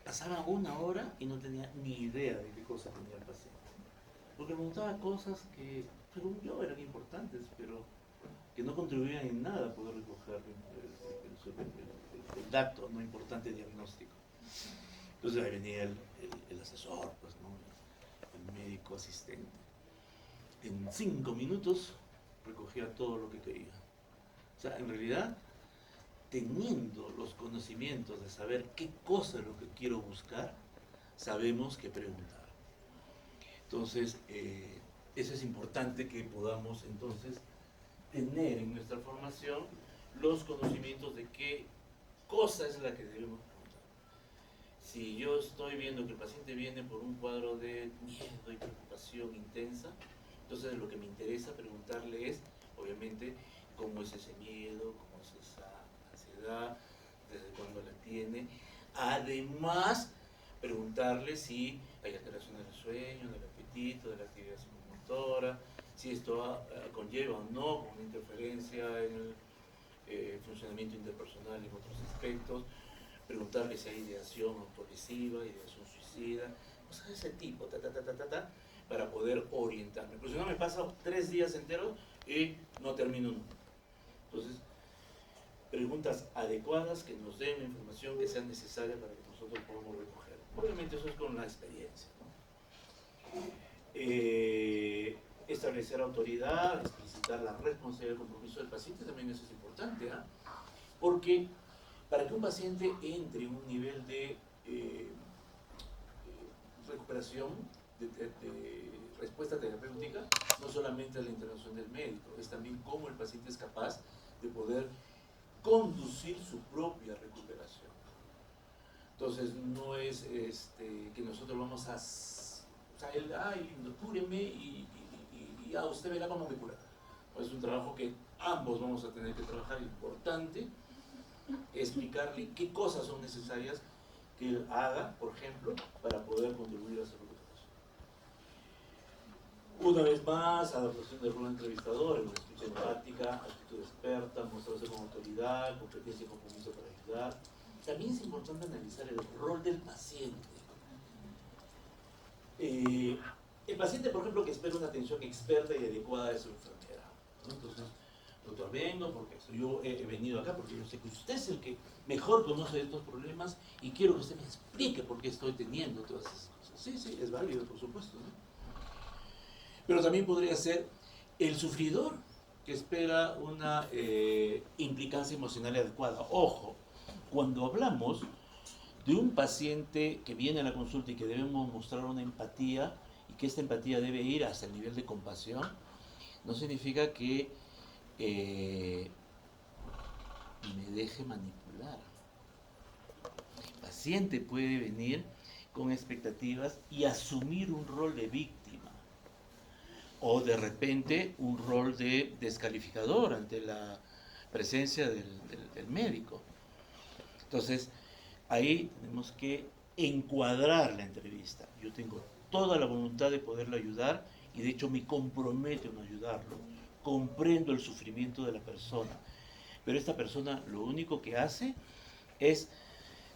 A: Pasaba una hora y no tenía ni idea de qué cosa tenía el paciente. Porque preguntaba cosas que, según yo, eran importantes, pero que no contribuían en nada a poder recoger el dato no importante diagnóstico. Entonces ahí venía el asesor, pues, ¿no? El médico asistente. En 5 minutos recogía todo lo que quería. O sea, en realidad teniendo los conocimientos de saber qué cosa es lo que quiero buscar, sabemos qué preguntar. Entonces, eso es importante que podamos entonces tener en nuestra formación los conocimientos de qué cosa es la que debemos preguntar. Si yo estoy viendo que el paciente viene por un cuadro de miedo y preocupación intensa, entonces lo que me interesa preguntarle es, obviamente, cómo es ese miedo, cómo es esa ansiedad, desde cuándo la tiene. Además, preguntarle si hay alteraciones del sueño, del apetito, de la actividad psicomotora, si esto conlleva o no una interferencia en el funcionamiento interpersonal en otros aspectos, preguntarle si hay ideación autolesiva, ideación suicida, cosas de ese tipo, para poder orientarme. Porque si no me paso 3 días enteros y no termino nunca. Entonces, preguntas adecuadas que nos den la información que sea necesaria para que nosotros podamos recoger. Obviamente eso es con la experiencia, ¿no? Establecer autoridad, explicitar la responsabilidad y el compromiso del paciente, también eso es importante, ¿eh? Porque para que un paciente entre en un nivel de recuperación, de respuesta terapéutica, no solamente es la intervención del médico, es también cómo el paciente es capaz de poder conducir su propia recuperación. Entonces no es que nosotros vamos a... O sea, él, ay, cúreme y usted verá cómo me cura. Es un trabajo que ambos vamos a tener que trabajar, importante, explicarle qué cosas son necesarias que él haga, por ejemplo, para poder contribuir a su recuperación. Una vez más, adaptación del rol entrevistador, en una escucha empática, actitud experta, mostrarse con autoridad, competencia y compromiso para ayudar. También es importante analizar el rol del paciente. El paciente, por ejemplo, que espera una atención experta y adecuada de su enfermera, ¿no? Entonces, doctor, vengo porque yo he venido acá porque yo sé que usted es el que mejor conoce estos problemas y quiero que usted me explique por qué estoy teniendo todas esas cosas. Sí, sí, es válido, por supuesto, ¿no? Pero también podría ser el sufridor que espera una implicancia emocional adecuada. Ojo, cuando hablamos de un paciente que viene a la consulta y que debemos mostrar una empatía y que esta empatía debe ir hasta el nivel de compasión, no significa que me deje manipular. El paciente puede venir con expectativas y asumir un rol de víctima o de repente un rol de descalificador ante la presencia del médico. Entonces, ahí tenemos que encuadrar la entrevista. Yo tengo toda la voluntad de poderlo ayudar y de hecho me comprometo en ayudarlo. Comprendo el sufrimiento de la persona, pero esta persona lo único que hace es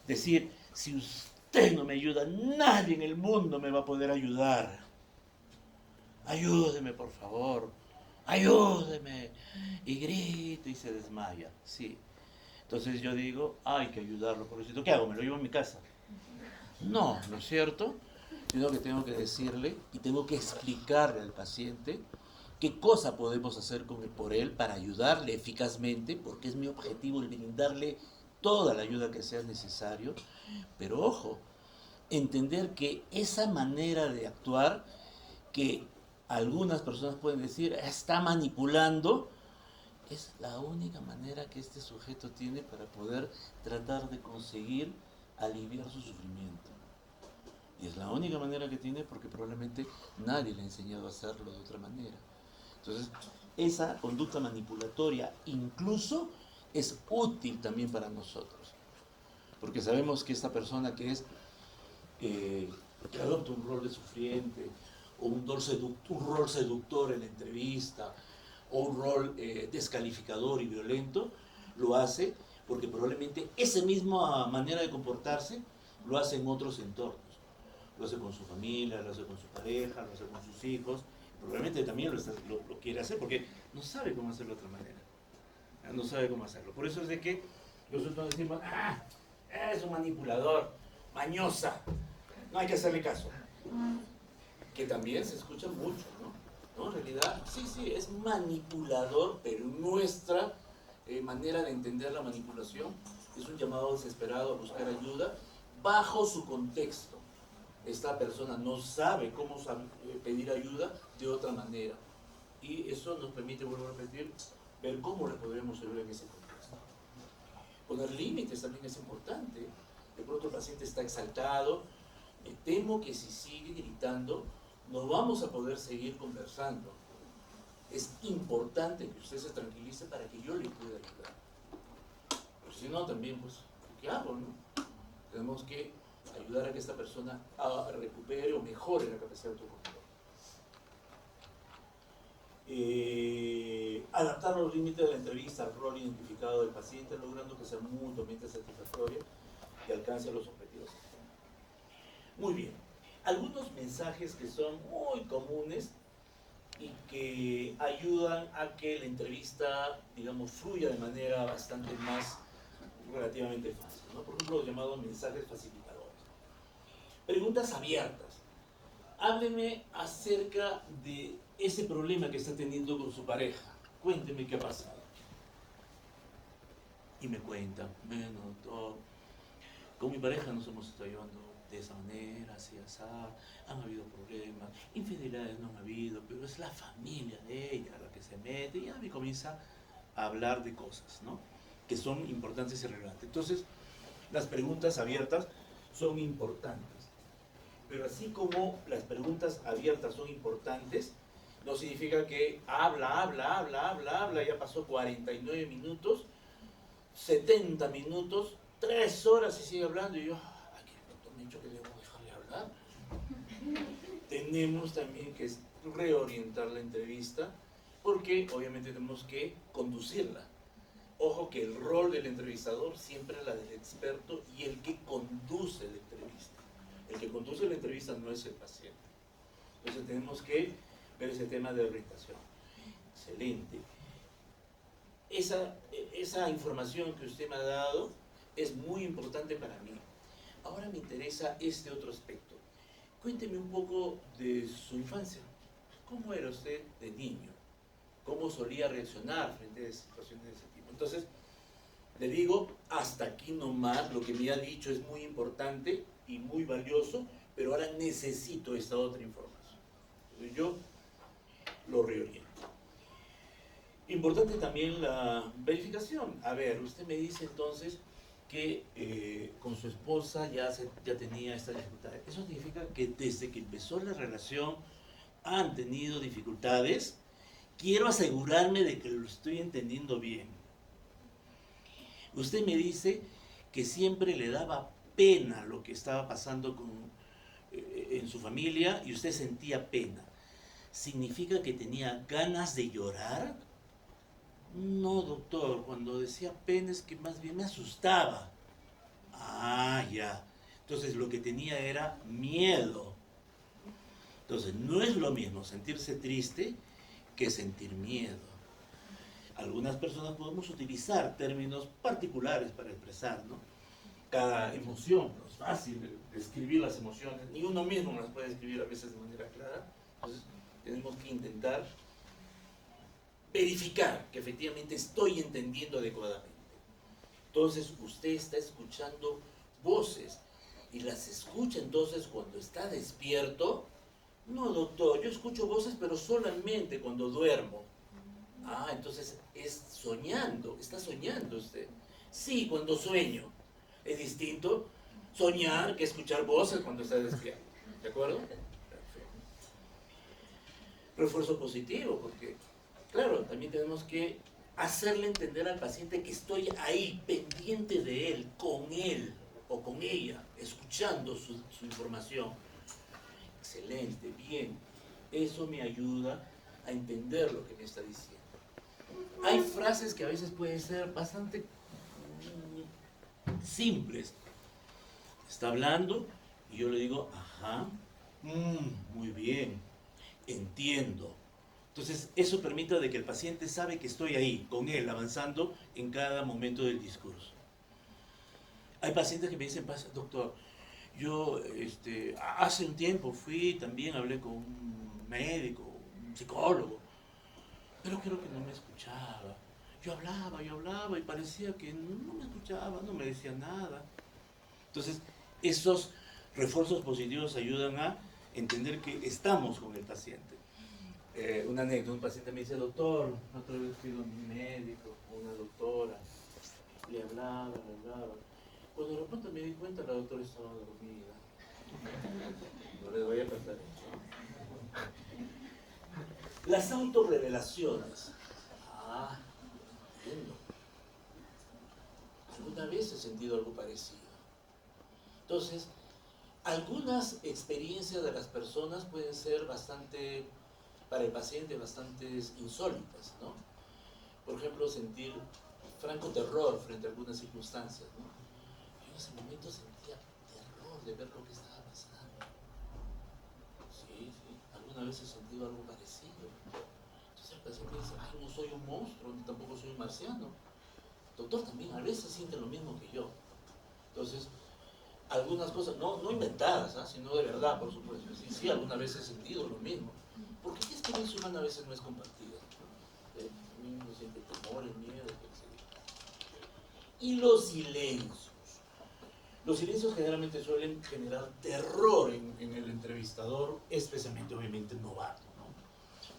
A: decir, si usted no me ayuda, nadie en el mundo me va a poder ayudar. Ayúdeme, por favor, ayúdeme. Y grita y se desmaya, sí. Entonces yo digo, hay que ayudarlo, pobrecito. ¿Qué hago? ¿Me lo llevo a mi casa? No, ¿no es cierto? Sino que tengo que decirle y tengo que explicarle al paciente qué cosa podemos hacer por él para ayudarle eficazmente, porque es mi objetivo el brindarle toda la ayuda que sea necesario. Pero ojo, entender que esa manera de actuar, que algunas personas pueden decir, está manipulando, es la única manera que este sujeto tiene para poder tratar de conseguir aliviar su sufrimiento. Y es la única manera que tiene porque probablemente nadie le ha enseñado a hacerlo de otra manera. Entonces, esa conducta manipulatoria incluso es útil también para nosotros. Porque sabemos que esta persona que es que adopta un rol de sufriente o un rol seductor en la entrevista o un rol descalificador y violento, lo hace porque probablemente esa misma manera de comportarse lo hace en otros entornos. Lo hace con su familia, lo hace con su pareja, lo hace con sus hijos. Probablemente también lo quiere hacer porque no sabe cómo hacerlo de otra manera. No sabe cómo hacerlo. Por eso es de que nosotros decimos, es un manipulador, mañosa, no hay que hacerle caso. Que también se escucha mucho, ¿no? En realidad, sí, es manipulador, pero en nuestra manera de entender la manipulación, es un llamado desesperado a buscar ayuda bajo su contexto. Esta persona no sabe cómo pedir ayuda de otra manera. Y eso nos permite, vuelvo a repetir, ver cómo le podremos ayudar en ese contexto. Poner límites también es importante. De pronto el paciente está exaltado. Me temo que si sigue gritando, no vamos a poder seguir conversando. Es importante que usted se tranquilice para que yo le pueda ayudar. Porque si no, también, pues, ¿qué hago, no? Tenemos que ayudar a que esta persona recupere o mejore la capacidad de autocontrol. Adaptar los límites de la entrevista al rol identificado del paciente, logrando que sea mutuamente satisfactoria y alcance los objetivos. Muy bien. Algunos mensajes que son muy comunes y que ayudan a que la entrevista, digamos, fluya de manera bastante más relativamente fácil, ¿no? Por ejemplo, los llamados mensajes facilitadores. Preguntas abiertas. Hábleme acerca de ese problema que está teniendo con su pareja. Cuénteme qué ha pasado. Y me cuenta, bueno, doctor, con mi pareja nos hemos estado llevando de esa manera, así, así, han habido problemas, infidelidades no han habido, pero es la familia de ella la que se mete y ya me comienza a hablar de cosas, ¿no?, que son importantes y relevantes. Entonces, las preguntas abiertas son importantes. Pero así como las preguntas abiertas son importantes, no significa que habla, ya pasó 49 minutos, 70 minutos, 3 horas y sigue hablando y yo, aquí el doctor me ha dicho que debo dejarle hablar. Tenemos también que reorientar la entrevista porque obviamente tenemos que conducirla. Ojo que el rol del entrevistador siempre es la del experto y el que conduce la entrevista. El que conduce la entrevista no es el paciente. Entonces tenemos que ver ese tema de orientación. Excelente. Esa información que usted me ha dado es muy importante para mí. Ahora me interesa este otro aspecto. Cuénteme un poco de su infancia. ¿Cómo era usted de niño? ¿Cómo solía reaccionar frente a situaciones de ese tipo? Entonces, le digo, hasta aquí nomás, lo que me ha dicho es muy importante y muy valioso, pero ahora necesito esta otra información. Entonces yo lo reoriento. Importante también la verificación. A ver, usted me dice entonces que con su esposa ya tenía esta dificultad. Eso significa que desde que empezó la relación han tenido dificultades. Quiero asegurarme de que lo estoy entendiendo bien. Usted me dice que siempre le daba pena lo que estaba pasando en su familia y usted sentía pena. ¿Significa que tenía ganas de llorar? No, doctor, cuando decía pena es que más bien me asustaba. Ah, ya. Entonces lo que tenía era miedo. Entonces no es lo mismo sentirse triste que sentir miedo. Algunas personas podemos utilizar términos particulares para expresar, ¿no?, cada emoción. No es fácil describir las emociones, ni uno mismo las puede describir a veces de manera clara. Entonces tenemos que intentar verificar que efectivamente estoy entendiendo adecuadamente. Entonces usted está escuchando voces y las escucha entonces cuando está despierto. No, doctor, yo escucho voces pero solamente cuando duermo. Ah, entonces es soñando, está soñando usted. Sí, cuando sueño. Es distinto soñar que escuchar voces cuando está despierto. ¿De acuerdo? Perfecto. Refuerzo positivo, porque, claro, también tenemos que hacerle entender al paciente que estoy ahí, pendiente de él, con él o con ella, escuchando su información. Excelente, bien. Eso me ayuda a entender lo que me está diciendo. Hay frases que a veces pueden ser bastante simples. Está hablando y yo le digo, ajá, muy bien, entiendo. Entonces eso permite de que el paciente sabe que estoy ahí, con él, avanzando en cada momento del discurso. Hay pacientes que me dicen, doctor, yo hace un tiempo también hablé con un médico, un psicólogo, pero creo que no me escuchaba. yo hablaba y parecía que no me escuchaba, no me decía nada. Entonces, esos refuerzos positivos ayudan a entender que estamos con el paciente. Una anécdota, un paciente me dice, doctor, otra vez fui a un médico o una doctora, le hablaba. Cuando de repente me di cuenta, la doctora estaba dormida. No les vaya a pasar eso. Las autorrevelaciones. Entiendo. Alguna vez he sentido algo parecido. Entonces, algunas experiencias de las personas pueden ser bastante, para el paciente, bastante insólitas, ¿no? Por ejemplo, sentir franco terror frente a algunas circunstancias, ¿no? Yo en ese momento sentía terror de ver lo que estaba pasando. Sí, alguna vez he sentido algo parecido. Entonces el paciente dice, ay, no soy un monstruo, ni tampoco soy un marciano. Doctor, también a veces siente lo mismo que yo. Entonces, algunas cosas, no inventadas, sino de verdad, por supuesto. Sí, alguna vez he sentido lo mismo. Porque esta experiencia humana a veces no es compartida. Uno siente temores, miedos, etc. Y los silencios. Los silencios generalmente suelen generar terror en el entrevistador, especialmente, obviamente, novato, ¿no?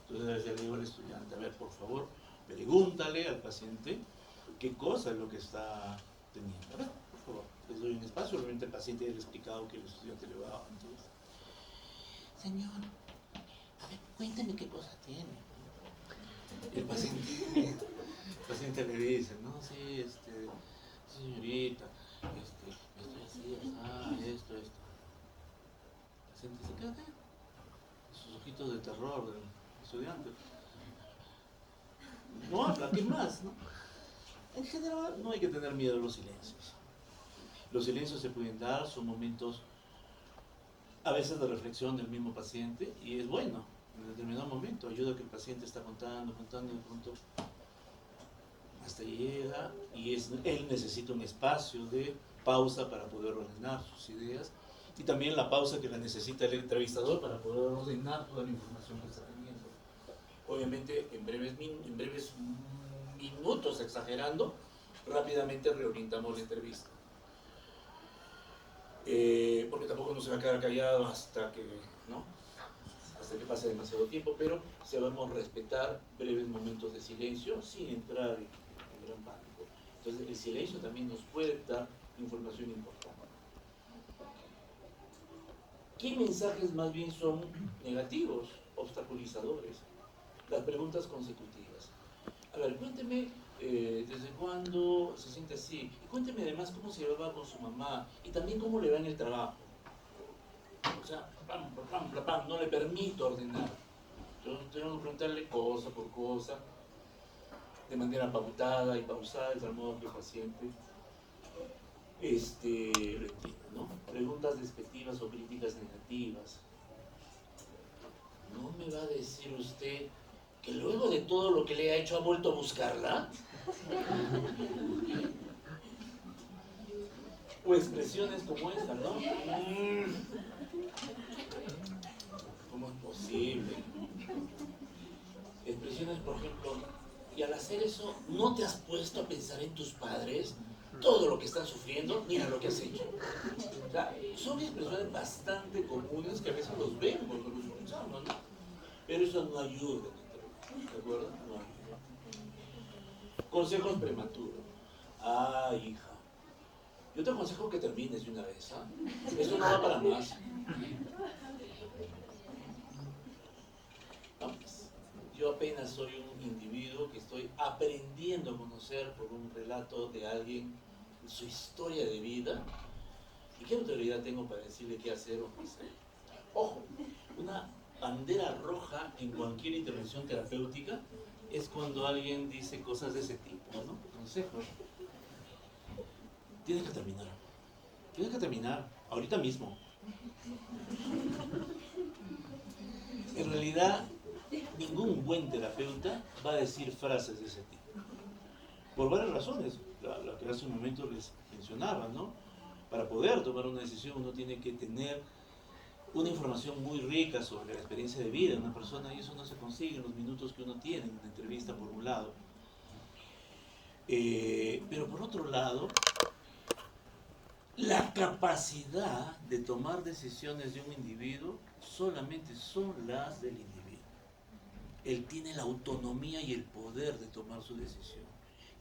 A: Entonces, le digo al estudiante, a ver, por favor, pregúntale al paciente qué cosa es lo que está teniendo. A ver, por favor, les doy un espacio. Obviamente el paciente ya le ha explicado que el estudiante le va a dar. Entonces, señor, a ver, cuénteme qué cosa tiene. El paciente le dice, no, sí, señorita, estoy así, esto. El paciente se queda callado. Sus ojitos de terror del estudiante. No habla, ¿qué más? ¿No? En general, no hay que tener miedo a los silencios. Los silencios se pueden dar, son momentos a veces de reflexión del mismo paciente, y es bueno, en determinado momento, ayuda a que el paciente está contando, y de pronto hasta llega, y él necesita un espacio de pausa para poder ordenar sus ideas, y también la pausa que la necesita el entrevistador para poder ordenar toda la información que está teniendo. Obviamente, en breves minutos, exagerando, rápidamente reorientamos la entrevista. Porque tampoco no se va a quedar callado hasta que pase demasiado tiempo, pero sabemos respetar breves momentos de silencio sin entrar en gran pánico. Entonces, el silencio también nos puede dar información importante. ¿Qué mensajes más bien son negativos, obstaculizadores? Las preguntas consecutivas. A ver, cuénteme desde cuándo se siente así. Y cuénteme además cómo se llevaba con su mamá y también cómo le va en el trabajo. O sea, no le permito ordenar. Yo tengo que preguntarle cosa por cosa, de manera pautada y pausada, de tal modo que el paciente lo entienda, ¿no? Preguntas despectivas o críticas negativas. ¿No me va a decir usted que luego de todo lo que le ha hecho ha vuelto a buscarla? O expresiones como esta, ¿no? ¿Cómo es posible? Expresiones, por ejemplo, y al hacer eso, ¿no te has puesto a pensar en tus padres? Todo lo que están sufriendo, mira lo que has hecho. O sea, son expresiones bastante comunes que a veces los vemos, los escuchamos, ¿no? Pero eso no ayuda, ¿de acuerdo? No ayuda. Consejos prematuros. Hija, yo te aconsejo que termines de una vez, ¿ah? Esto no va para más. No, pues, yo apenas soy un individuo que estoy aprendiendo a conocer por un relato de alguien su historia de vida. ¿Y qué autoridad tengo para decirle qué hacer o qué hacer? Ojo, una bandera roja en cualquier intervención terapéutica es cuando alguien dice cosas de ese tipo, ¿no? Consejos. Tienes que terminar, ahorita mismo. En realidad, ningún buen terapeuta va a decir frases de ese tipo. Por varias razones, la que hace un momento les mencionaba, ¿no? Para poder tomar una decisión uno tiene que tener una información muy rica sobre la experiencia de vida de una persona, y eso no se consigue en los minutos que uno tiene en una entrevista por un lado. Pero por otro lado, la capacidad de tomar decisiones de un individuo solamente son las del individuo. Él tiene la autonomía y el poder de tomar su decisión.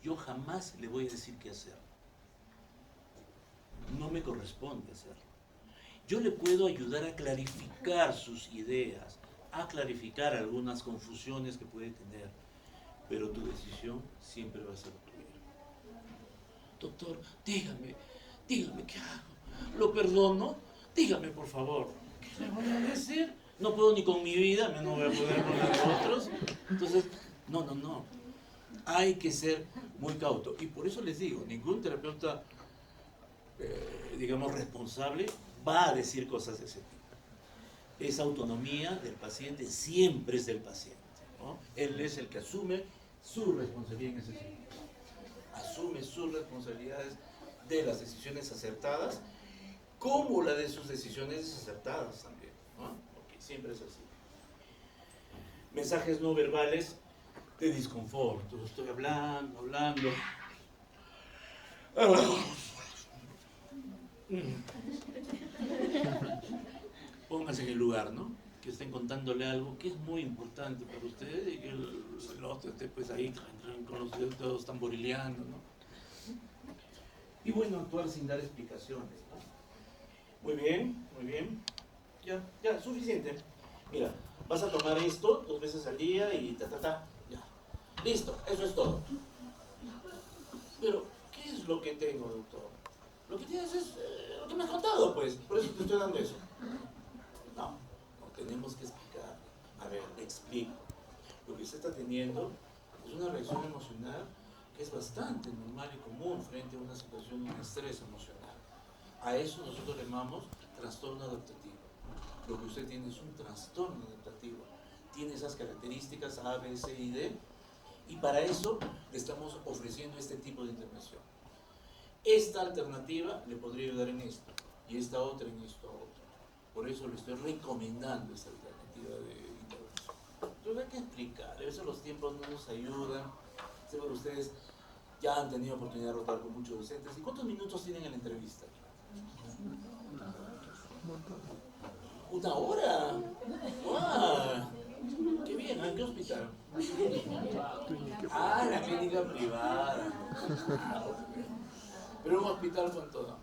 A: Yo jamás le voy a decir qué hacer. No me corresponde hacerlo. Yo le puedo ayudar a clarificar sus ideas, a clarificar algunas confusiones que puede tener, pero tu decisión siempre va a ser tuya. Doctor, dígame qué hago. ¿Lo perdono? Dígame, por favor. ¿Qué le voy a decir? No puedo ni con mi vida, no voy a poder con la de otros. Entonces, no. Hay que ser muy cauto. Y por eso les digo, ningún terapeuta, digamos, responsable va a decir cosas de ese tipo. Esa autonomía del paciente siempre es del paciente, ¿no? Él es el que asume su responsabilidad en ese sentido. Asume sus responsabilidades de las decisiones acertadas, como la de sus decisiones desacertadas también, ¿no? Porque siempre es así. Mensajes no verbales de disconfort. Entonces estoy hablando. Pónganse en el lugar, ¿no? Que estén contándole algo que es muy importante para ustedes y que el otro esté pues ahí con los dedos tamborileando, ¿no? Y bueno, actuar sin dar explicaciones, ¿no? Muy bien. Ya, suficiente. Mira, vas a tomar esto 2 veces al día y ya. Listo, eso es todo. Pero, ¿qué es lo que tengo, doctor? Lo que tienes es lo que me has contado, pues. Por eso te estoy dando eso. No tenemos que explicar. A ver, le explico. Lo que usted está teniendo es una reacción emocional que es bastante normal y común frente a una situación de un estrés emocional. A eso nosotros le llamamos trastorno adaptativo. Lo que usted tiene es un trastorno adaptativo. Tiene esas características A, B, C y D, y para eso le estamos ofreciendo este tipo de intervención. Esta alternativa le podría ayudar en esto, y esta otra en esto otro. Por eso le estoy recomendando esta alternativa de intervención. Entonces hay que explicar, a veces los tiempos no nos ayudan. Seguro ustedes ya han tenido oportunidad de rotar con muchos docentes. ¿Y cuántos minutos tienen en la entrevista? 1 hora. ¡Wow! ¡Qué bien! ¿En qué hospital? La clínica privada. Pero un hospital con todo.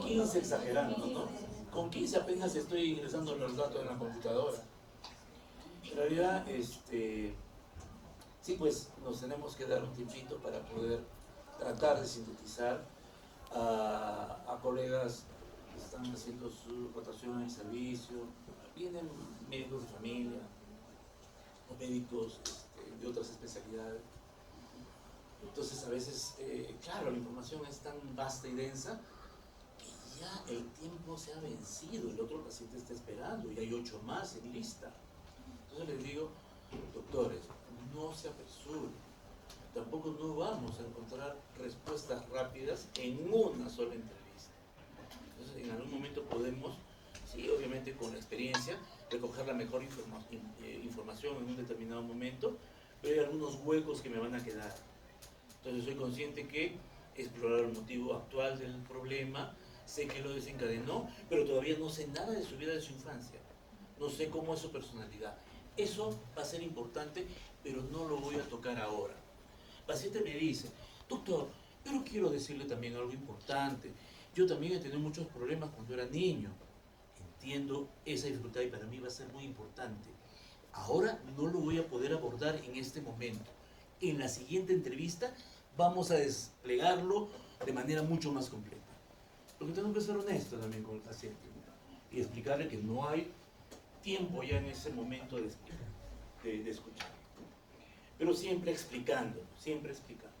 A: 15 exagerando, ¿no? Con 15 apenas estoy ingresando los datos en la computadora. En realidad, sí, pues nos tenemos que dar un tiempito para poder tratar de sintetizar a colegas que están haciendo su rotación en servicio. Vienen médicos de familia o médicos de otras especialidades. Entonces a veces, claro, la información es tan vasta y densa que ya el tiempo se ha vencido, el otro paciente está esperando y hay 8 más en lista. Entonces les digo, doctores, no se apresuren, tampoco no vamos a encontrar respuestas rápidas en una sola entrevista. Entonces en algún momento podemos, sí, obviamente con la experiencia, recoger la mejor información en un determinado momento, pero hay algunos huecos que me van a quedar. Entonces soy consciente que explorar el motivo actual del problema, sé que lo desencadenó, pero todavía no sé nada de su vida, de su infancia. No sé cómo es su personalidad. Eso va a ser importante, pero no lo voy a tocar ahora. El paciente me dice, doctor, pero quiero decirle también algo importante. Yo también he tenido muchos problemas cuando era niño. Entiendo esa dificultad y para mí va a ser muy importante. Ahora no lo voy a poder abordar en este momento. En la siguiente entrevista vamos a desplegarlo de manera mucho más completa. Porque tengo que ser honesto también con el paciente y explicarle que no hay tiempo ya en ese momento de escuchar. Pero siempre explicando, siempre explicando.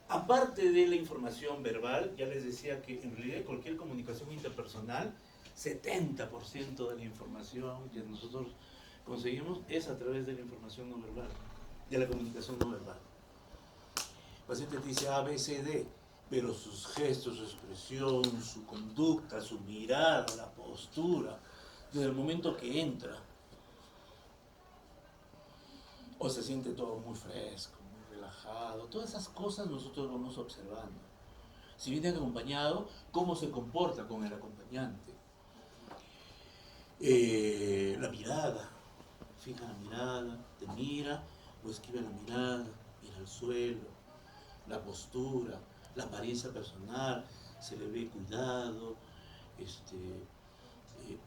A: Aparte de la información verbal, ya les decía que en realidad cualquier comunicación interpersonal, 70% de la información que nosotros conseguimos es a través de la información no verbal, de la comunicación no verbal. El paciente dice A, B, C, D, pero sus gestos, su expresión, su conducta, su mirada, la postura, desde el momento que entra, o se siente todo muy fresco, muy relajado, todas esas cosas nosotros vamos observando. Si viene acompañado, cómo se comporta con el acompañante. La mirada, fija la mirada, te mira o esquiva la mirada, mira al suelo, la postura, la apariencia personal, se le ve cuidado,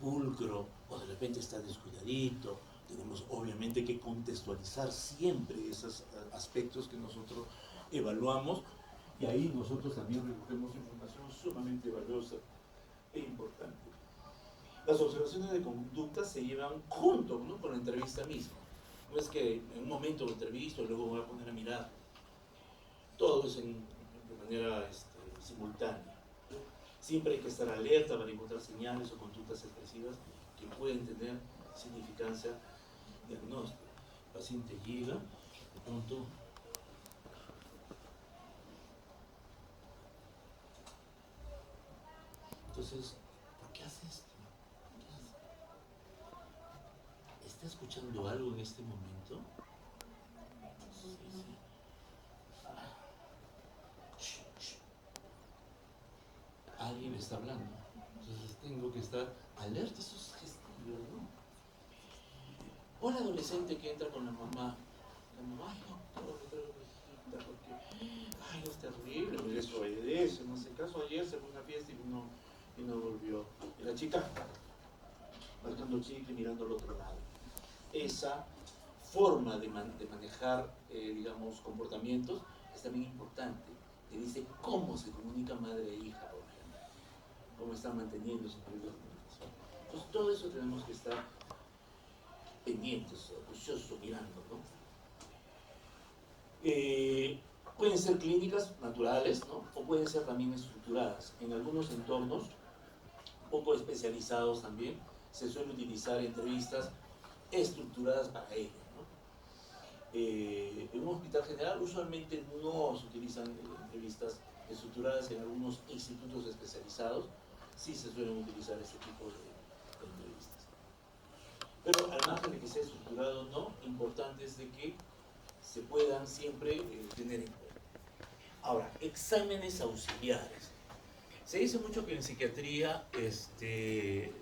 A: pulcro, o de repente está descuidadito. Tenemos obviamente que contextualizar siempre esos aspectos que nosotros evaluamos, y ahí nosotros también recogemos información sumamente valiosa e importante. Las observaciones de conducta se llevan junto, ¿no?, con la entrevista misma. No es que en un momento lo entrevisto y luego me voy a poner a mirar. Todo es de manera simultánea. Siempre hay que estar alerta para encontrar señales o conductas expresivas que pueden tener significancia diagnóstica. El paciente llega, de pronto, entonces, ¿por qué hace esto? ¿Está escuchando algo en este momento? Sí, sí. Alguien está hablando. Entonces tengo que estar alerta a esos gestos, ¿no? O el adolescente que entra con la mamá. La mamá, ay, no, porque, ay, es terrible, me desobedece, no sé caso. Ayer se fue a una fiesta y no volvió. Y la chica, marcando chicle, mirando al otro lado. Esa forma de manejar, digamos, comportamientos es también importante. Te dice cómo se comunica madre e hija, por ejemplo, cómo están manteniendo su periodo de comunicación. Entonces, todo eso tenemos que estar pendientes, juiciosos, mirando, ¿no? Pueden ser clínicas naturales, ¿no?, o pueden ser también estructuradas. En algunos entornos, poco especializados también, se suele utilizar entrevistas estructuradas para ello, ¿no? En un hospital general usualmente no se utilizan entrevistas estructuradas. En algunos institutos especializados sí se suelen utilizar este tipo de entrevistas. Pero al margen de que sea estructurado o no, importante es de que se puedan siempre tener en cuenta. Ahora, exámenes auxiliares. Se dice mucho que en psiquiatría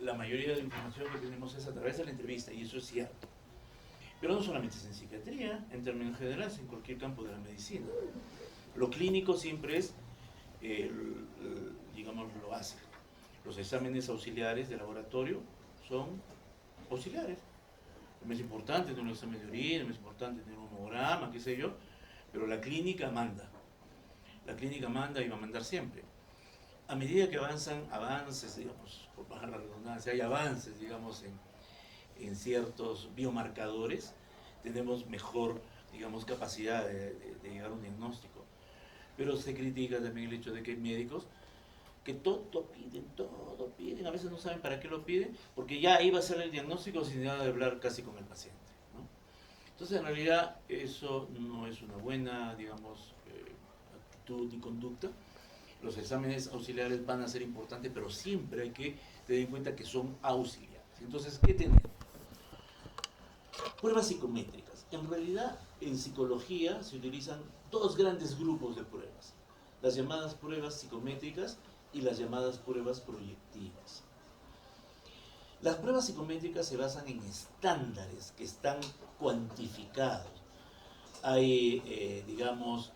A: la mayoría de la información que tenemos es a través de la entrevista, y eso es cierto. Pero no solamente es en psiquiatría, en términos generales, en cualquier campo de la medicina. Lo clínico siempre es, digamos, lo básico. Los exámenes auxiliares de laboratorio son auxiliares. Es más importante tener un examen de orina, es más importante tener un hemograma, qué sé yo, pero la clínica manda. La clínica manda y va a mandar siempre. A medida que avances, digamos, por bajar la redundancia, hay avances, digamos, en ciertos biomarcadores, tenemos mejor, digamos, capacidad de llegar a un diagnóstico. Pero se critica también el hecho de que hay médicos que todo piden, a veces no saben para qué lo piden, porque ya iba a ser el diagnóstico sin nada de hablar casi con el paciente, ¿no? Entonces, en realidad, eso no es una buena, digamos, actitud ni conducta. Los exámenes auxiliares van a ser importantes, pero siempre hay que tener en cuenta que son auxiliares. Entonces, ¿qué tenemos? Pruebas psicométricas. En realidad, en psicología se utilizan dos grandes grupos de pruebas: las llamadas pruebas psicométricas y las llamadas pruebas proyectivas. Las pruebas psicométricas se basan en estándares que están cuantificados. Hay, digamos,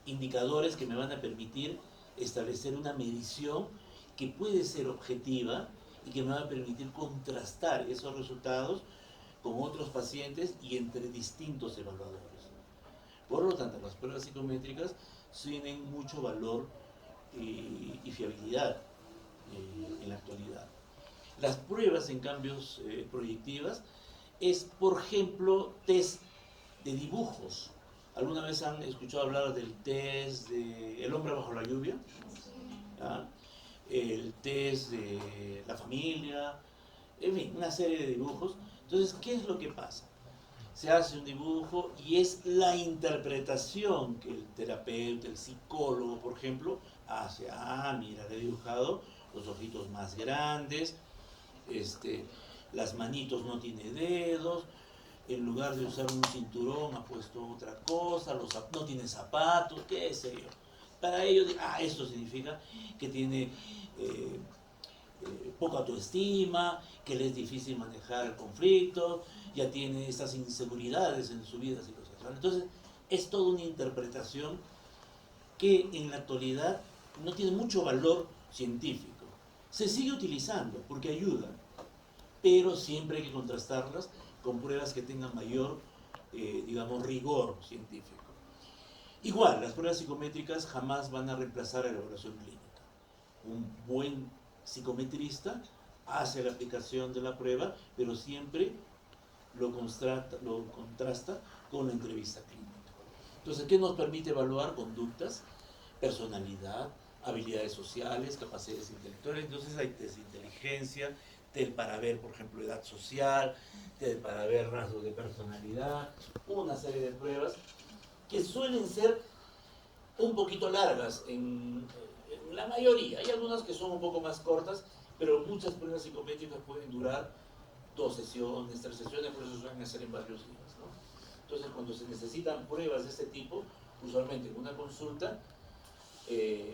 A: indicadores que me van a permitir establecer una medición que puede ser objetiva y que me va a permitir contrastar esos resultados con otros pacientes y entre distintos evaluadores. Por lo tanto, las pruebas psicométricas tienen mucho valor y fiabilidad en la actualidad. Las pruebas, en cambio, proyectivas, es, por ejemplo, test de dibujos. ¿Alguna vez han escuchado hablar del test de El hombre bajo la lluvia? ¿Ah? El test de la familia, en fin, una serie de dibujos. Entonces, ¿qué es lo que pasa? Se hace un dibujo y es la interpretación que el terapeuta, el psicólogo, por ejemplo, hace. Mira, le he dibujado los ojitos más grandes, las manitos no tiene dedos, en lugar de usar un cinturón ha puesto otra cosa, no tiene zapatos, qué sé yo. Para ellos, esto significa que tiene poca autoestima, que le es difícil manejar el conflicto, ya tiene estas inseguridades en su vida psicosexual. Entonces, es toda una interpretación que en la actualidad no tiene mucho valor científico. Se sigue utilizando porque ayuda, pero siempre hay que contrastarlas con pruebas que tengan mayor, digamos, rigor científico. Igual, las pruebas psicométricas jamás van a reemplazar a la evaluación clínica. Un buen psicometrista hace la aplicación de la prueba, pero siempre lo contrasta con la entrevista clínica. Entonces, ¿qué nos permite evaluar? Conductas, personalidad, habilidades sociales, capacidades intelectuales. Entonces hay test de inteligencia, test para ver, por ejemplo, edad social, test para ver rasgos de personalidad, una serie de pruebas que suelen ser un poquito largas en la mayoría. Hay algunas que son un poco más cortas, pero muchas pruebas psicométricas pueden durar 2 sesiones, 3 sesiones, por eso suelen hacer en varios días, ¿no? Entonces, cuando se necesitan pruebas de este tipo, usualmente en una consulta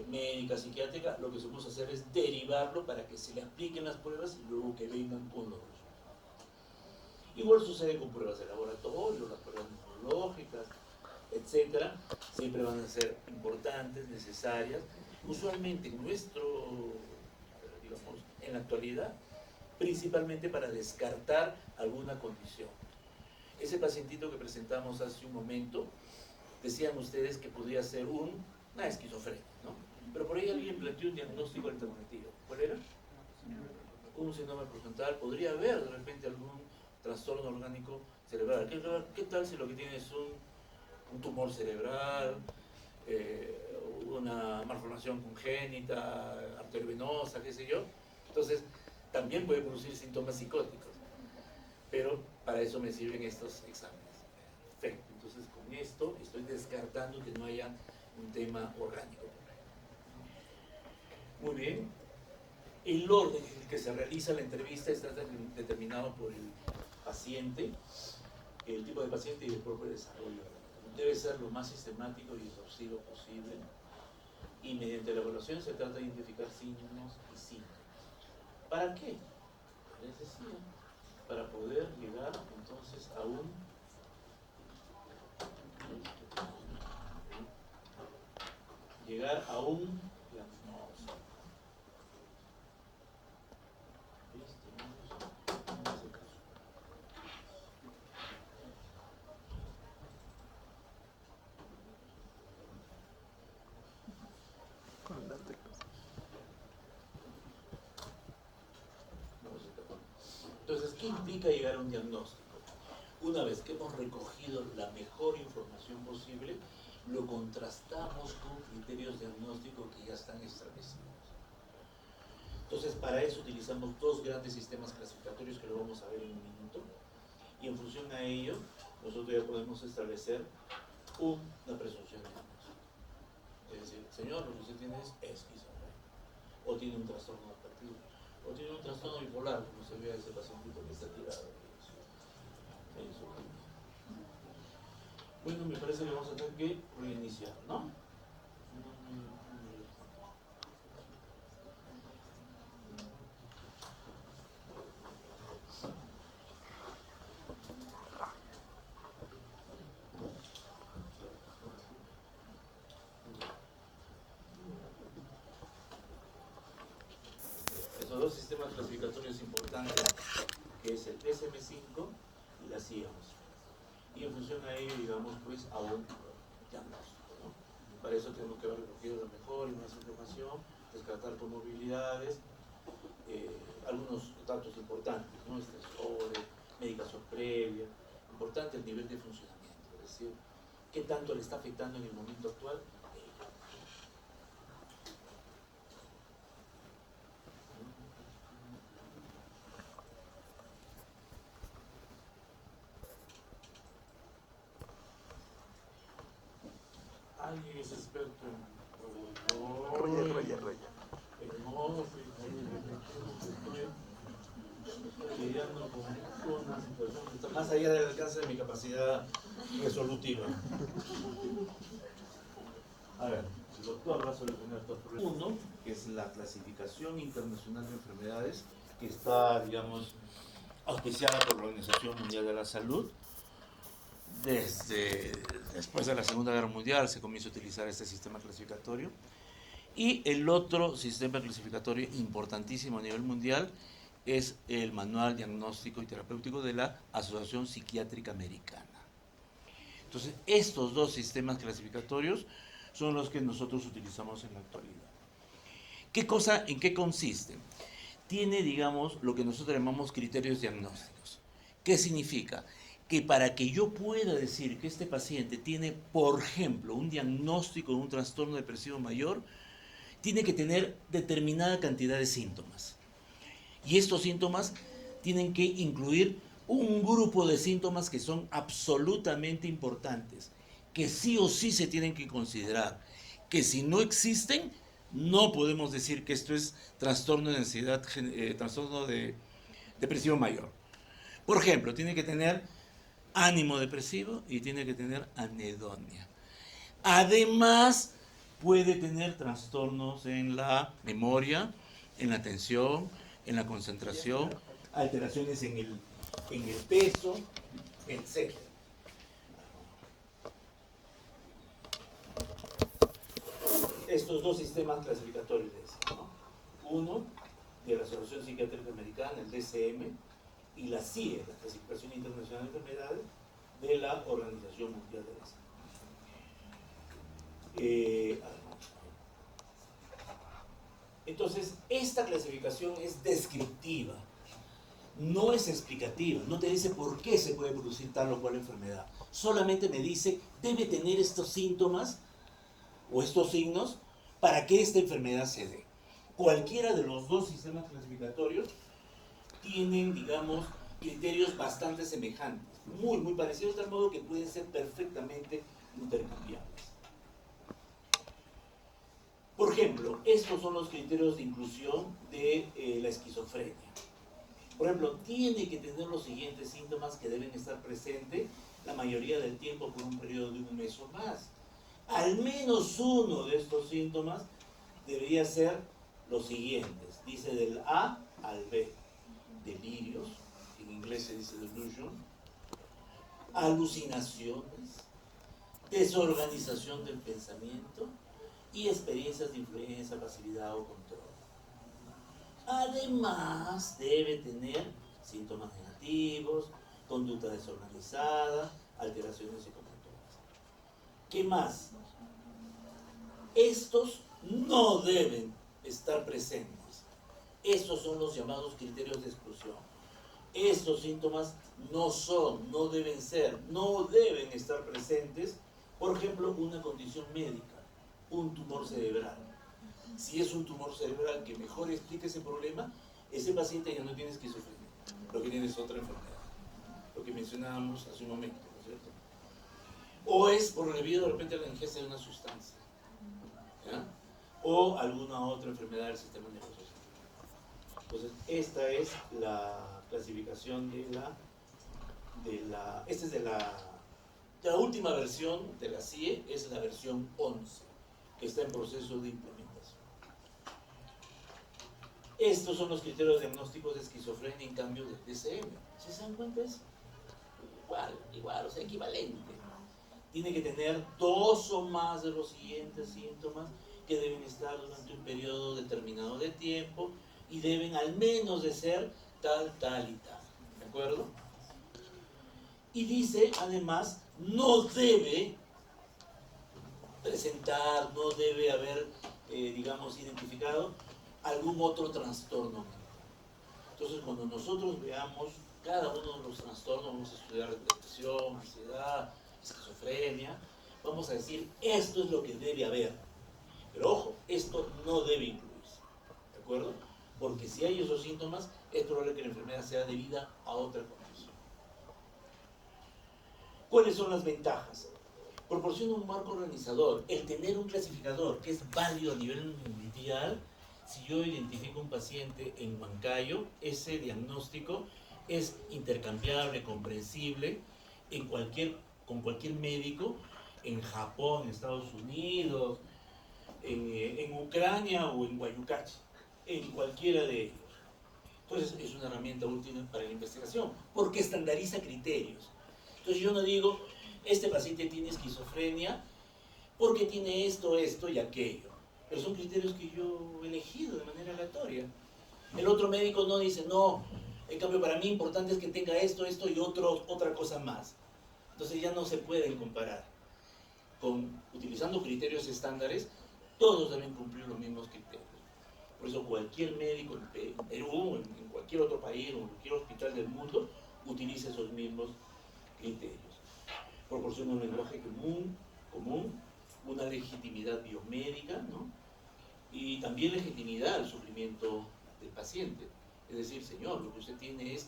A: médica, psiquiátrica, lo que se puede hacer es derivarlo para que se le apliquen las pruebas y luego que vengan con los resultados. Igual sucede con pruebas de laboratorio, las pruebas neurológicas, etcétera, siempre van a ser importantes, necesarias. Usualmente digamos, en la actualidad, principalmente para descartar alguna condición. Ese pacientito que presentamos hace un momento, decían ustedes que podría ser una esquizofrenia, ¿no? Pero por ahí alguien planteó un diagnóstico alternativo. ¿Cuál era? Un síndrome prefrontal. Podría haber de repente algún trastorno orgánico cerebral. ¿Qué tal si lo que tiene es un tumor cerebral, una malformación congénita, arteriovenosa, qué sé yo? Entonces, también puede producir síntomas psicóticos. Pero para eso me sirven estos exámenes. Perfecto. Entonces, con esto estoy descartando que no haya un tema orgánico. Muy bien. El orden en el que se realiza la entrevista está determinado por el paciente, el tipo de paciente y el propio desarrollo. Debe ser lo más sistemático y exhaustivo posible. Y mediante la evaluación se trata de identificar signos y síntomas. ¿Para qué? Les decía, para poder llegar entonces a un diagnóstico. Entonces, ¿qué implica llegar a un diagnóstico? Una vez que hemos recogido la mejor información posible, lo contrastamos con criterios diagnósticos que ya están establecidos. Entonces, para eso utilizamos 2 grandes sistemas clasificatorios que lo vamos a ver en un minuto. Y en función a ello, nosotros ya podemos establecer una presunción de diagnóstico. Es decir, señor, lo que usted tiene es esquizofrenia, o tiene un trastorno afectivo, o tiene un trastorno bipolar, como se ve a ese pacientito que está tirado. Bueno, me parece que vamos a tener que reiniciar, ¿no? Esos 2 sistemas clasificatorios importantes, que es el DSM-5 y la CIEMS. Y en función a ello, digamos, pues, a un diagnóstico, ¿no? Para eso tenemos que haber recogido la mejor y más información, descartar comorbilidades, algunos datos importantes, ¿no? Estresores, medicación previa, importante el nivel de funcionamiento, es decir, qué tanto le está afectando en el momento actual. Alguien es experto en
B: Roger.
A: en lidiando con una situación que está más allá del alcance de mi capacidad resolutiva. A ver, el doctor va a solucionar estos problemas. Uno, que es la clasificación internacional de enfermedades, que está, digamos, auspiciada por la Organización Mundial de la Salud. Después de la Segunda Guerra Mundial se comienza a utilizar este sistema clasificatorio. Y el otro sistema clasificatorio importantísimo a nivel mundial es el Manual Diagnóstico y Terapéutico de la Asociación Psiquiátrica Americana. Entonces, estos dos sistemas clasificatorios son los que nosotros utilizamos en la actualidad. ¿En qué consiste? Tiene, digamos, lo que nosotros llamamos criterios diagnósticos. ¿Qué significa? Que para que yo pueda decir que este paciente tiene, por ejemplo, un diagnóstico de un trastorno depresivo mayor, tiene que tener determinada cantidad de síntomas. Y estos síntomas tienen que incluir un grupo de síntomas que son absolutamente importantes, que sí o sí se tienen que considerar, que si no existen, no podemos decir que esto es trastorno de ansiedad, trastorno de depresivo mayor. Por ejemplo, tiene que tener ánimo depresivo y tiene que tener anedonia. Además, puede tener trastornos en la memoria, en la atención, en la concentración, alteraciones en el peso, etc. Estos dos sistemas clasificatorios, ¿no? Uno de la Asociación Psiquiátrica Americana, el DSM, y la CIE, la Clasificación Internacional de Enfermedades, de la Organización Mundial de la Salud. Entonces, esta clasificación es descriptiva, no es explicativa, no te dice por qué se puede producir tal o cual enfermedad, solamente me dice, debe tener estos síntomas o estos signos para que esta enfermedad se dé. Cualquiera de los dos sistemas clasificatorios tienen, digamos, criterios bastante semejantes, muy parecidos, de tal modo que pueden ser perfectamente intercambiables. Por ejemplo, estos son los criterios de inclusión de la esquizofrenia. Por ejemplo, tiene que tener los siguientes síntomas que deben estar presentes la mayoría del tiempo por un periodo de un mes o más. Al menos uno de estos síntomas debería ser los siguientes. Dice del A al B. Delirios, en inglés se dice delusion, alucinaciones, desorganización del pensamiento y experiencias de influencia, pasividad o control. Además, debe tener síntomas negativos, conducta desorganizada, alteraciones psicomotoras. ¿Qué más? Estos no deben estar presentes. Estos son los llamados criterios de exclusión. Estos síntomas no deben ser, no deben estar presentes. Por ejemplo, una condición médica, un tumor cerebral. Si es un tumor cerebral que mejor explique ese problema, ese paciente ya no tiene esquizofrenia, lo que tiene es otra enfermedad, lo que mencionábamos hace un momento, ¿no es cierto? O es por debido de repente a la ingesta de una sustancia, ¿ya? O alguna otra enfermedad del sistema nervioso. Entonces, esta es la clasificación esta es de la última versión de la CIE, es la versión 11, que está en proceso de implementación. Estos son los criterios diagnósticos de esquizofrenia en cambio del DSM. ¿Sí se dan cuenta? Es igual, o sea, equivalente. Tiene que tener 2 o más de los siguientes síntomas que deben estar durante un periodo determinado de tiempo y deben al menos de ser tal y tal. ¿De acuerdo? Y dice, además, no debe presentar, no debe haber, digamos, identificado algún otro trastorno. Entonces, cuando nosotros veamos cada uno de los trastornos, vamos a estudiar depresión, ansiedad, esquizofrenia, vamos a decir, esto es lo que debe haber. Pero ojo, esto no debe incluirse. ¿De acuerdo? Porque si hay esos síntomas, es probable que la enfermedad sea debida a otra condición. ¿Cuáles son las ventajas? Proporciona un marco organizador. El tener un clasificador que es válido a nivel mundial. Si yo identifico un paciente en Huancayo, ese diagnóstico es intercambiable, comprensible con cualquier médico en Japón, en Estados Unidos, en Ucrania o en Guayucachi, en cualquiera de ellos. Entonces es una herramienta útil para la investigación, porque estandariza criterios. Entonces yo no digo, este paciente tiene esquizofrenia porque tiene esto, esto y aquello. Pero son criterios que yo he elegido de manera aleatoria. El otro médico no dice, no, en cambio para mí importante es que tenga esto, esto y otra cosa más. Entonces ya no se pueden comparar. Utilizando criterios estándares, todos deben cumplir los mismos criterios. Por eso cualquier médico en Perú, en cualquier otro país o en cualquier hospital del mundo, utiliza esos mismos criterios. Proporciona un lenguaje común, una legitimidad biomédica, ¿no? Y también legitimidad al sufrimiento del paciente. Es decir, señor, lo que usted tiene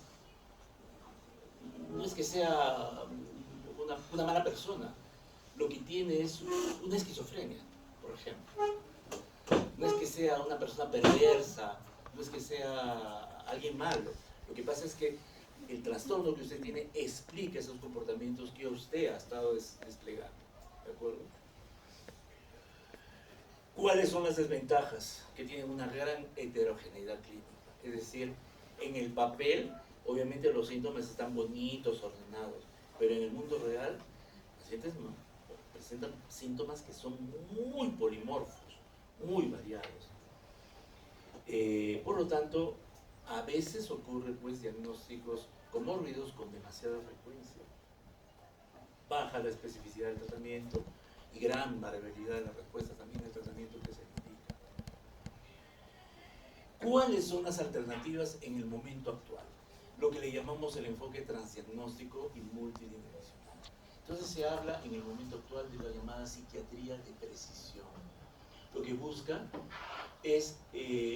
A: no es que sea una mala persona, lo que tiene es una esquizofrenia, por ejemplo. No es que sea una persona perversa, no es que sea alguien malo. Lo que pasa es que el trastorno que usted tiene explica esos comportamientos que usted ha estado desplegando. ¿De acuerdo? ¿Cuáles son las desventajas? Que tienen una gran heterogeneidad clínica. Es decir, en el papel, obviamente los síntomas están bonitos, ordenados, pero en el mundo real, los pacientes presentan síntomas que son muy polimorfos, muy variados. Por lo tanto, a veces ocurre pues diagnósticos comórbidos con demasiada frecuencia, baja la especificidad del tratamiento y gran variabilidad de la respuesta también del tratamiento que se indica. ¿Cuáles son las alternativas en el momento actual? Lo que le llamamos el enfoque transdiagnóstico y multidimensional. Entonces se habla en el momento actual de la llamada psiquiatría de precisión. Lo que busca es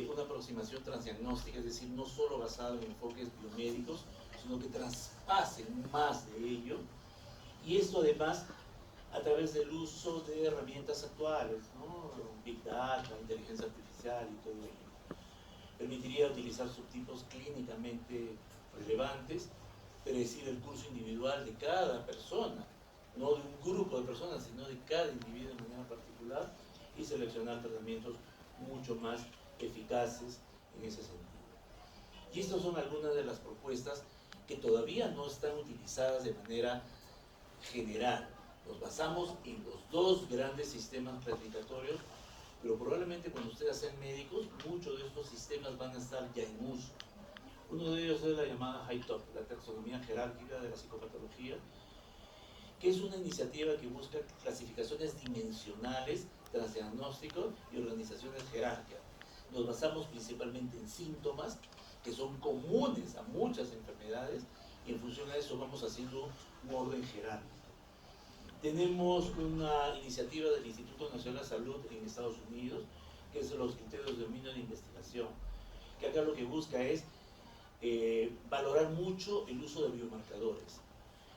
A: una aproximación transdiagnóstica, es decir, no solo basada en enfoques biomédicos, sino que traspasen más de ello, y esto además a través del uso de herramientas actuales, ¿no? Big Data, inteligencia artificial y todo ello. Permitiría utilizar subtipos clínicamente relevantes, predecir el curso individual de cada persona, no de un grupo de personas, sino de cada individuo de manera particular, y seleccionar tratamientos mucho más eficaces en ese sentido. Y estas son algunas de las propuestas que todavía no están utilizadas de manera general. Nos basamos en los dos grandes sistemas clasificatorios, pero probablemente cuando ustedes sean médicos, muchos de estos sistemas van a estar ya en uso. Uno de ellos es la llamada HiTOP, la taxonomía jerárquica de la psicopatología, que es una iniciativa que busca clasificaciones dimensionales, transdiagnósticos y organizaciones jerárquicas. Nos basamos principalmente en síntomas que son comunes a muchas enfermedades y en función a eso vamos haciendo un orden jerárquico. Tenemos una iniciativa del Instituto Nacional de Salud en Estados Unidos, que es los criterios de dominio de investigación, que acá lo que busca es valorar mucho el uso de biomarcadores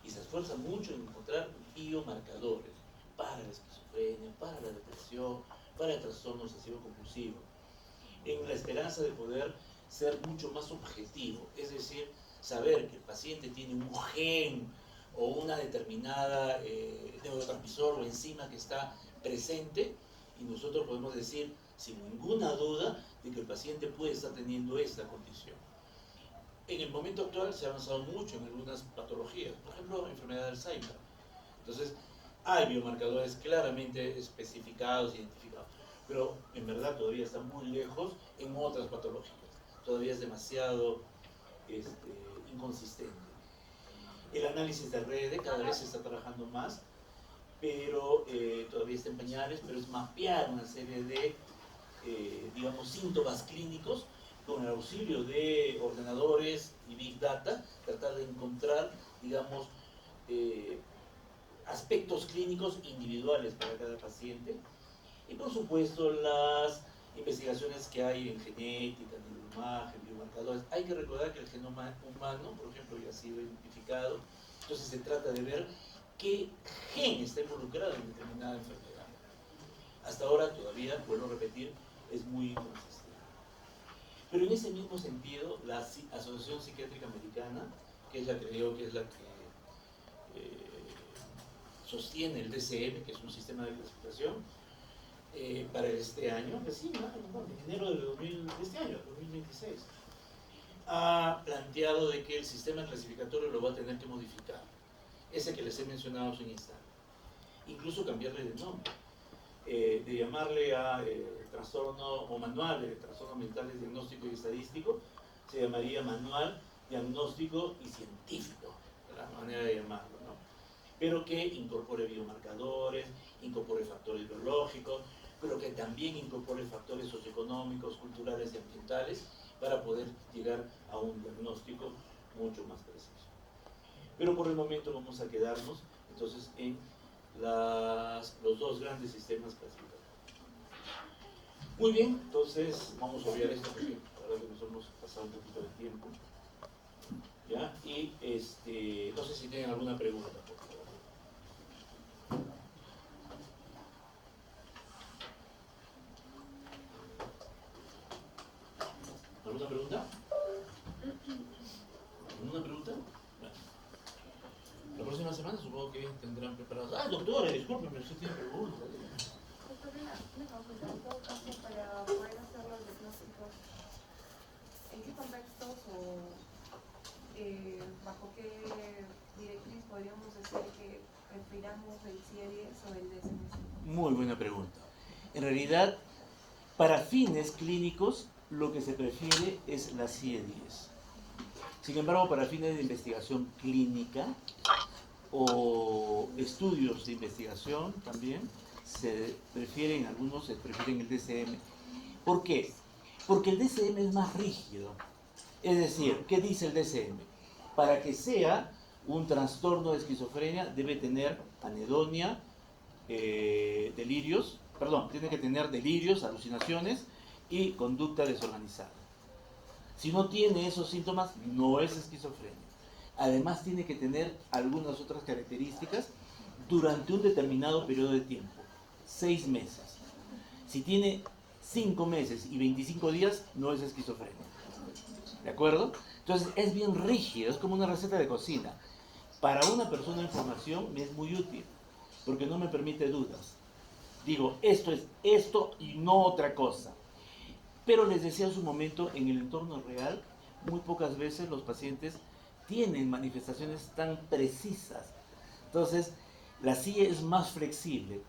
A: y se esfuerza mucho en encontrar biomarcadores para la esquizofrenia, para la depresión, para el trastorno obsesivo compulsivo, en la esperanza de poder ser mucho más objetivo, es decir, saber que el paciente tiene un gen o una determinada neurotransmisor o enzima que está presente y nosotros podemos decir sin ninguna duda de que el paciente puede estar teniendo esta condición. En el momento actual se ha avanzado mucho en algunas patologías, por ejemplo, la enfermedad de Alzheimer. Entonces, hay biomarcadores claramente especificados, identificados, pero en verdad todavía está muy lejos en otras patologías. Todavía es demasiado inconsistente. El análisis de redes cada vez se está trabajando más, pero todavía está en pañales, pero es mapear una serie de, digamos, síntomas clínicos con el auxilio de ordenadores y Big Data, tratar de encontrar, digamos, aspectos clínicos individuales para cada paciente. Y por supuesto las investigaciones que hay en genética, neuroimagen, biomarcadores. Hay que recordar que el genoma humano, por ejemplo, ya ha sido identificado. Entonces se trata de ver qué gen está involucrado en determinada enfermedad. Hasta ahora todavía, vuelvo a repetir, es muy inconsistente. Pero en ese mismo sentido, la Asociación Psiquiátrica Americana, que es la que creo que es la que sostiene el DSM, que es un sistema de clasificación, para este año, recién, en enero de este año, 2026, ha planteado de que el sistema clasificatorio lo va a tener que modificar, ese que les he mencionado hace un instante, incluso cambiarle de nombre, de llamarle a trastorno o manual de trastorno mental diagnóstico y estadístico, se llamaría manual diagnóstico y científico, de la manera de llamarlo, ¿no? Pero que incorpore biomarcadores, incorpore factores biológicos, pero que también incorpore factores socioeconómicos, culturales y ambientales para poder llegar a un diagnóstico mucho más preciso. Pero por el momento vamos a quedarnos entonces en los dos grandes sistemas clasificatorios. Muy bien, entonces vamos a obviar esto porque ahora que nos hemos pasado un poquito de tiempo. ¿Ya? Y no sé si tienen alguna pregunta, por favor. ¿Alguna pregunta? ¿Alguna pregunta? Bueno. La próxima semana supongo que tendrán preparados. Ah, doctora, discúlpeme, usted tiene preguntas.
B: Doctor, una consulta. En todo caso, para poder hacer los diagnósticos, ¿en qué contextos o bajo qué directriz podríamos decir que prefiramos el CIE-10 o el DSM-5?
A: Muy buena pregunta. En realidad, para fines clínicos, lo que se prefiere es la CIE-10. Sin embargo, para fines de investigación clínica o estudios de investigación también, algunos se prefieren el DSM. ¿Por qué? Porque el DSM es más rígido. Es decir, ¿qué dice el DSM? Para que sea un trastorno de esquizofrenia debe tener anedonia, tiene que tener delirios, alucinaciones y conducta desorganizada. Si no tiene esos síntomas, no es esquizofrenia. Además tiene que tener algunas otras características durante un determinado periodo de tiempo, 6 meses. Si tiene 5 meses y 25 días, no es esquizofrenia. ¿De acuerdo? Entonces es bien rígido, es como una receta de cocina. Para una persona en formación me es muy útil, porque no me permite dudas. Digo, esto es esto y no otra cosa. Pero les decía en su momento, en el entorno real, muy pocas veces los pacientes tienen manifestaciones tan precisas. Entonces, la CIE es más flexible.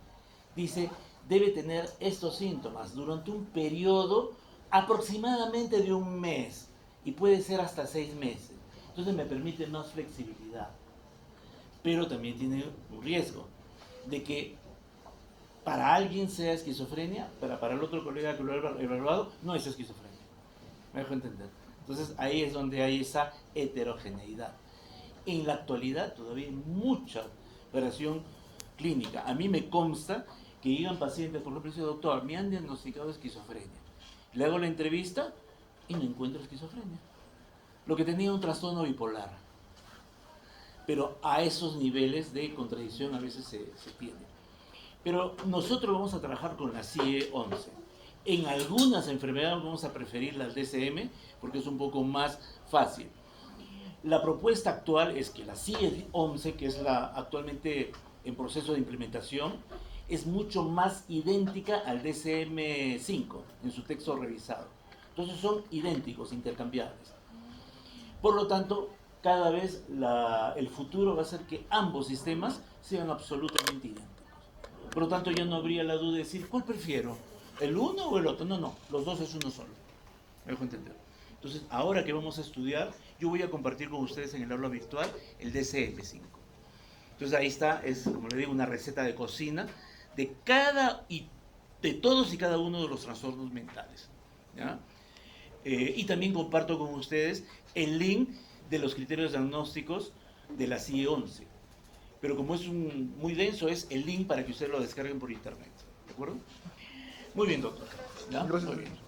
A: Dice, debe tener estos síntomas durante un periodo aproximadamente de un mes y puede ser hasta 6 meses. Entonces me permite más flexibilidad. Pero también tiene un riesgo de que para alguien sea esquizofrenia, pero para el otro colega que lo ha evaluado no es esquizofrenia. ¿Me dejo entender? Entonces ahí es donde hay esa heterogeneidad. En la actualidad todavía hay mucha variación clínica. A mí me consta que llegan pacientes, por ejemplo, dice, doctor, me han diagnosticado esquizofrenia. Le hago la entrevista y no encuentro esquizofrenia. Lo que tenía un trastorno bipolar. Pero a esos niveles de contradicción a veces se tiene. Pero nosotros vamos a trabajar con la CIE-11. En algunas enfermedades vamos a preferir la DSM porque es un poco más fácil. La propuesta actual es que la CIE-11, que es la actualmente en proceso de implementación, es mucho más idéntica al DSM-5 en su texto revisado. Entonces son idénticos, intercambiables. Por lo tanto, cada vez el futuro va a ser que ambos sistemas sean absolutamente idénticos. Por lo tanto, ya no habría la duda de decir, ¿cuál prefiero? ¿El uno o el otro? No, no, los dos es uno solo. ¿Me dejo entender? Entonces, ahora que vamos a estudiar, yo voy a compartir con ustedes en el aula virtual el DSM-5. Entonces, ahí está, es como le digo, una receta de cocina de todos y cada uno de los trastornos mentales. ¿Ya? Y también comparto con ustedes el link de los criterios diagnósticos de la CIE-11. Pero como es muy denso, es el link para que ustedes lo descarguen por internet. ¿De acuerdo? Muy bien, doctor. ¿Ya? Muy bien.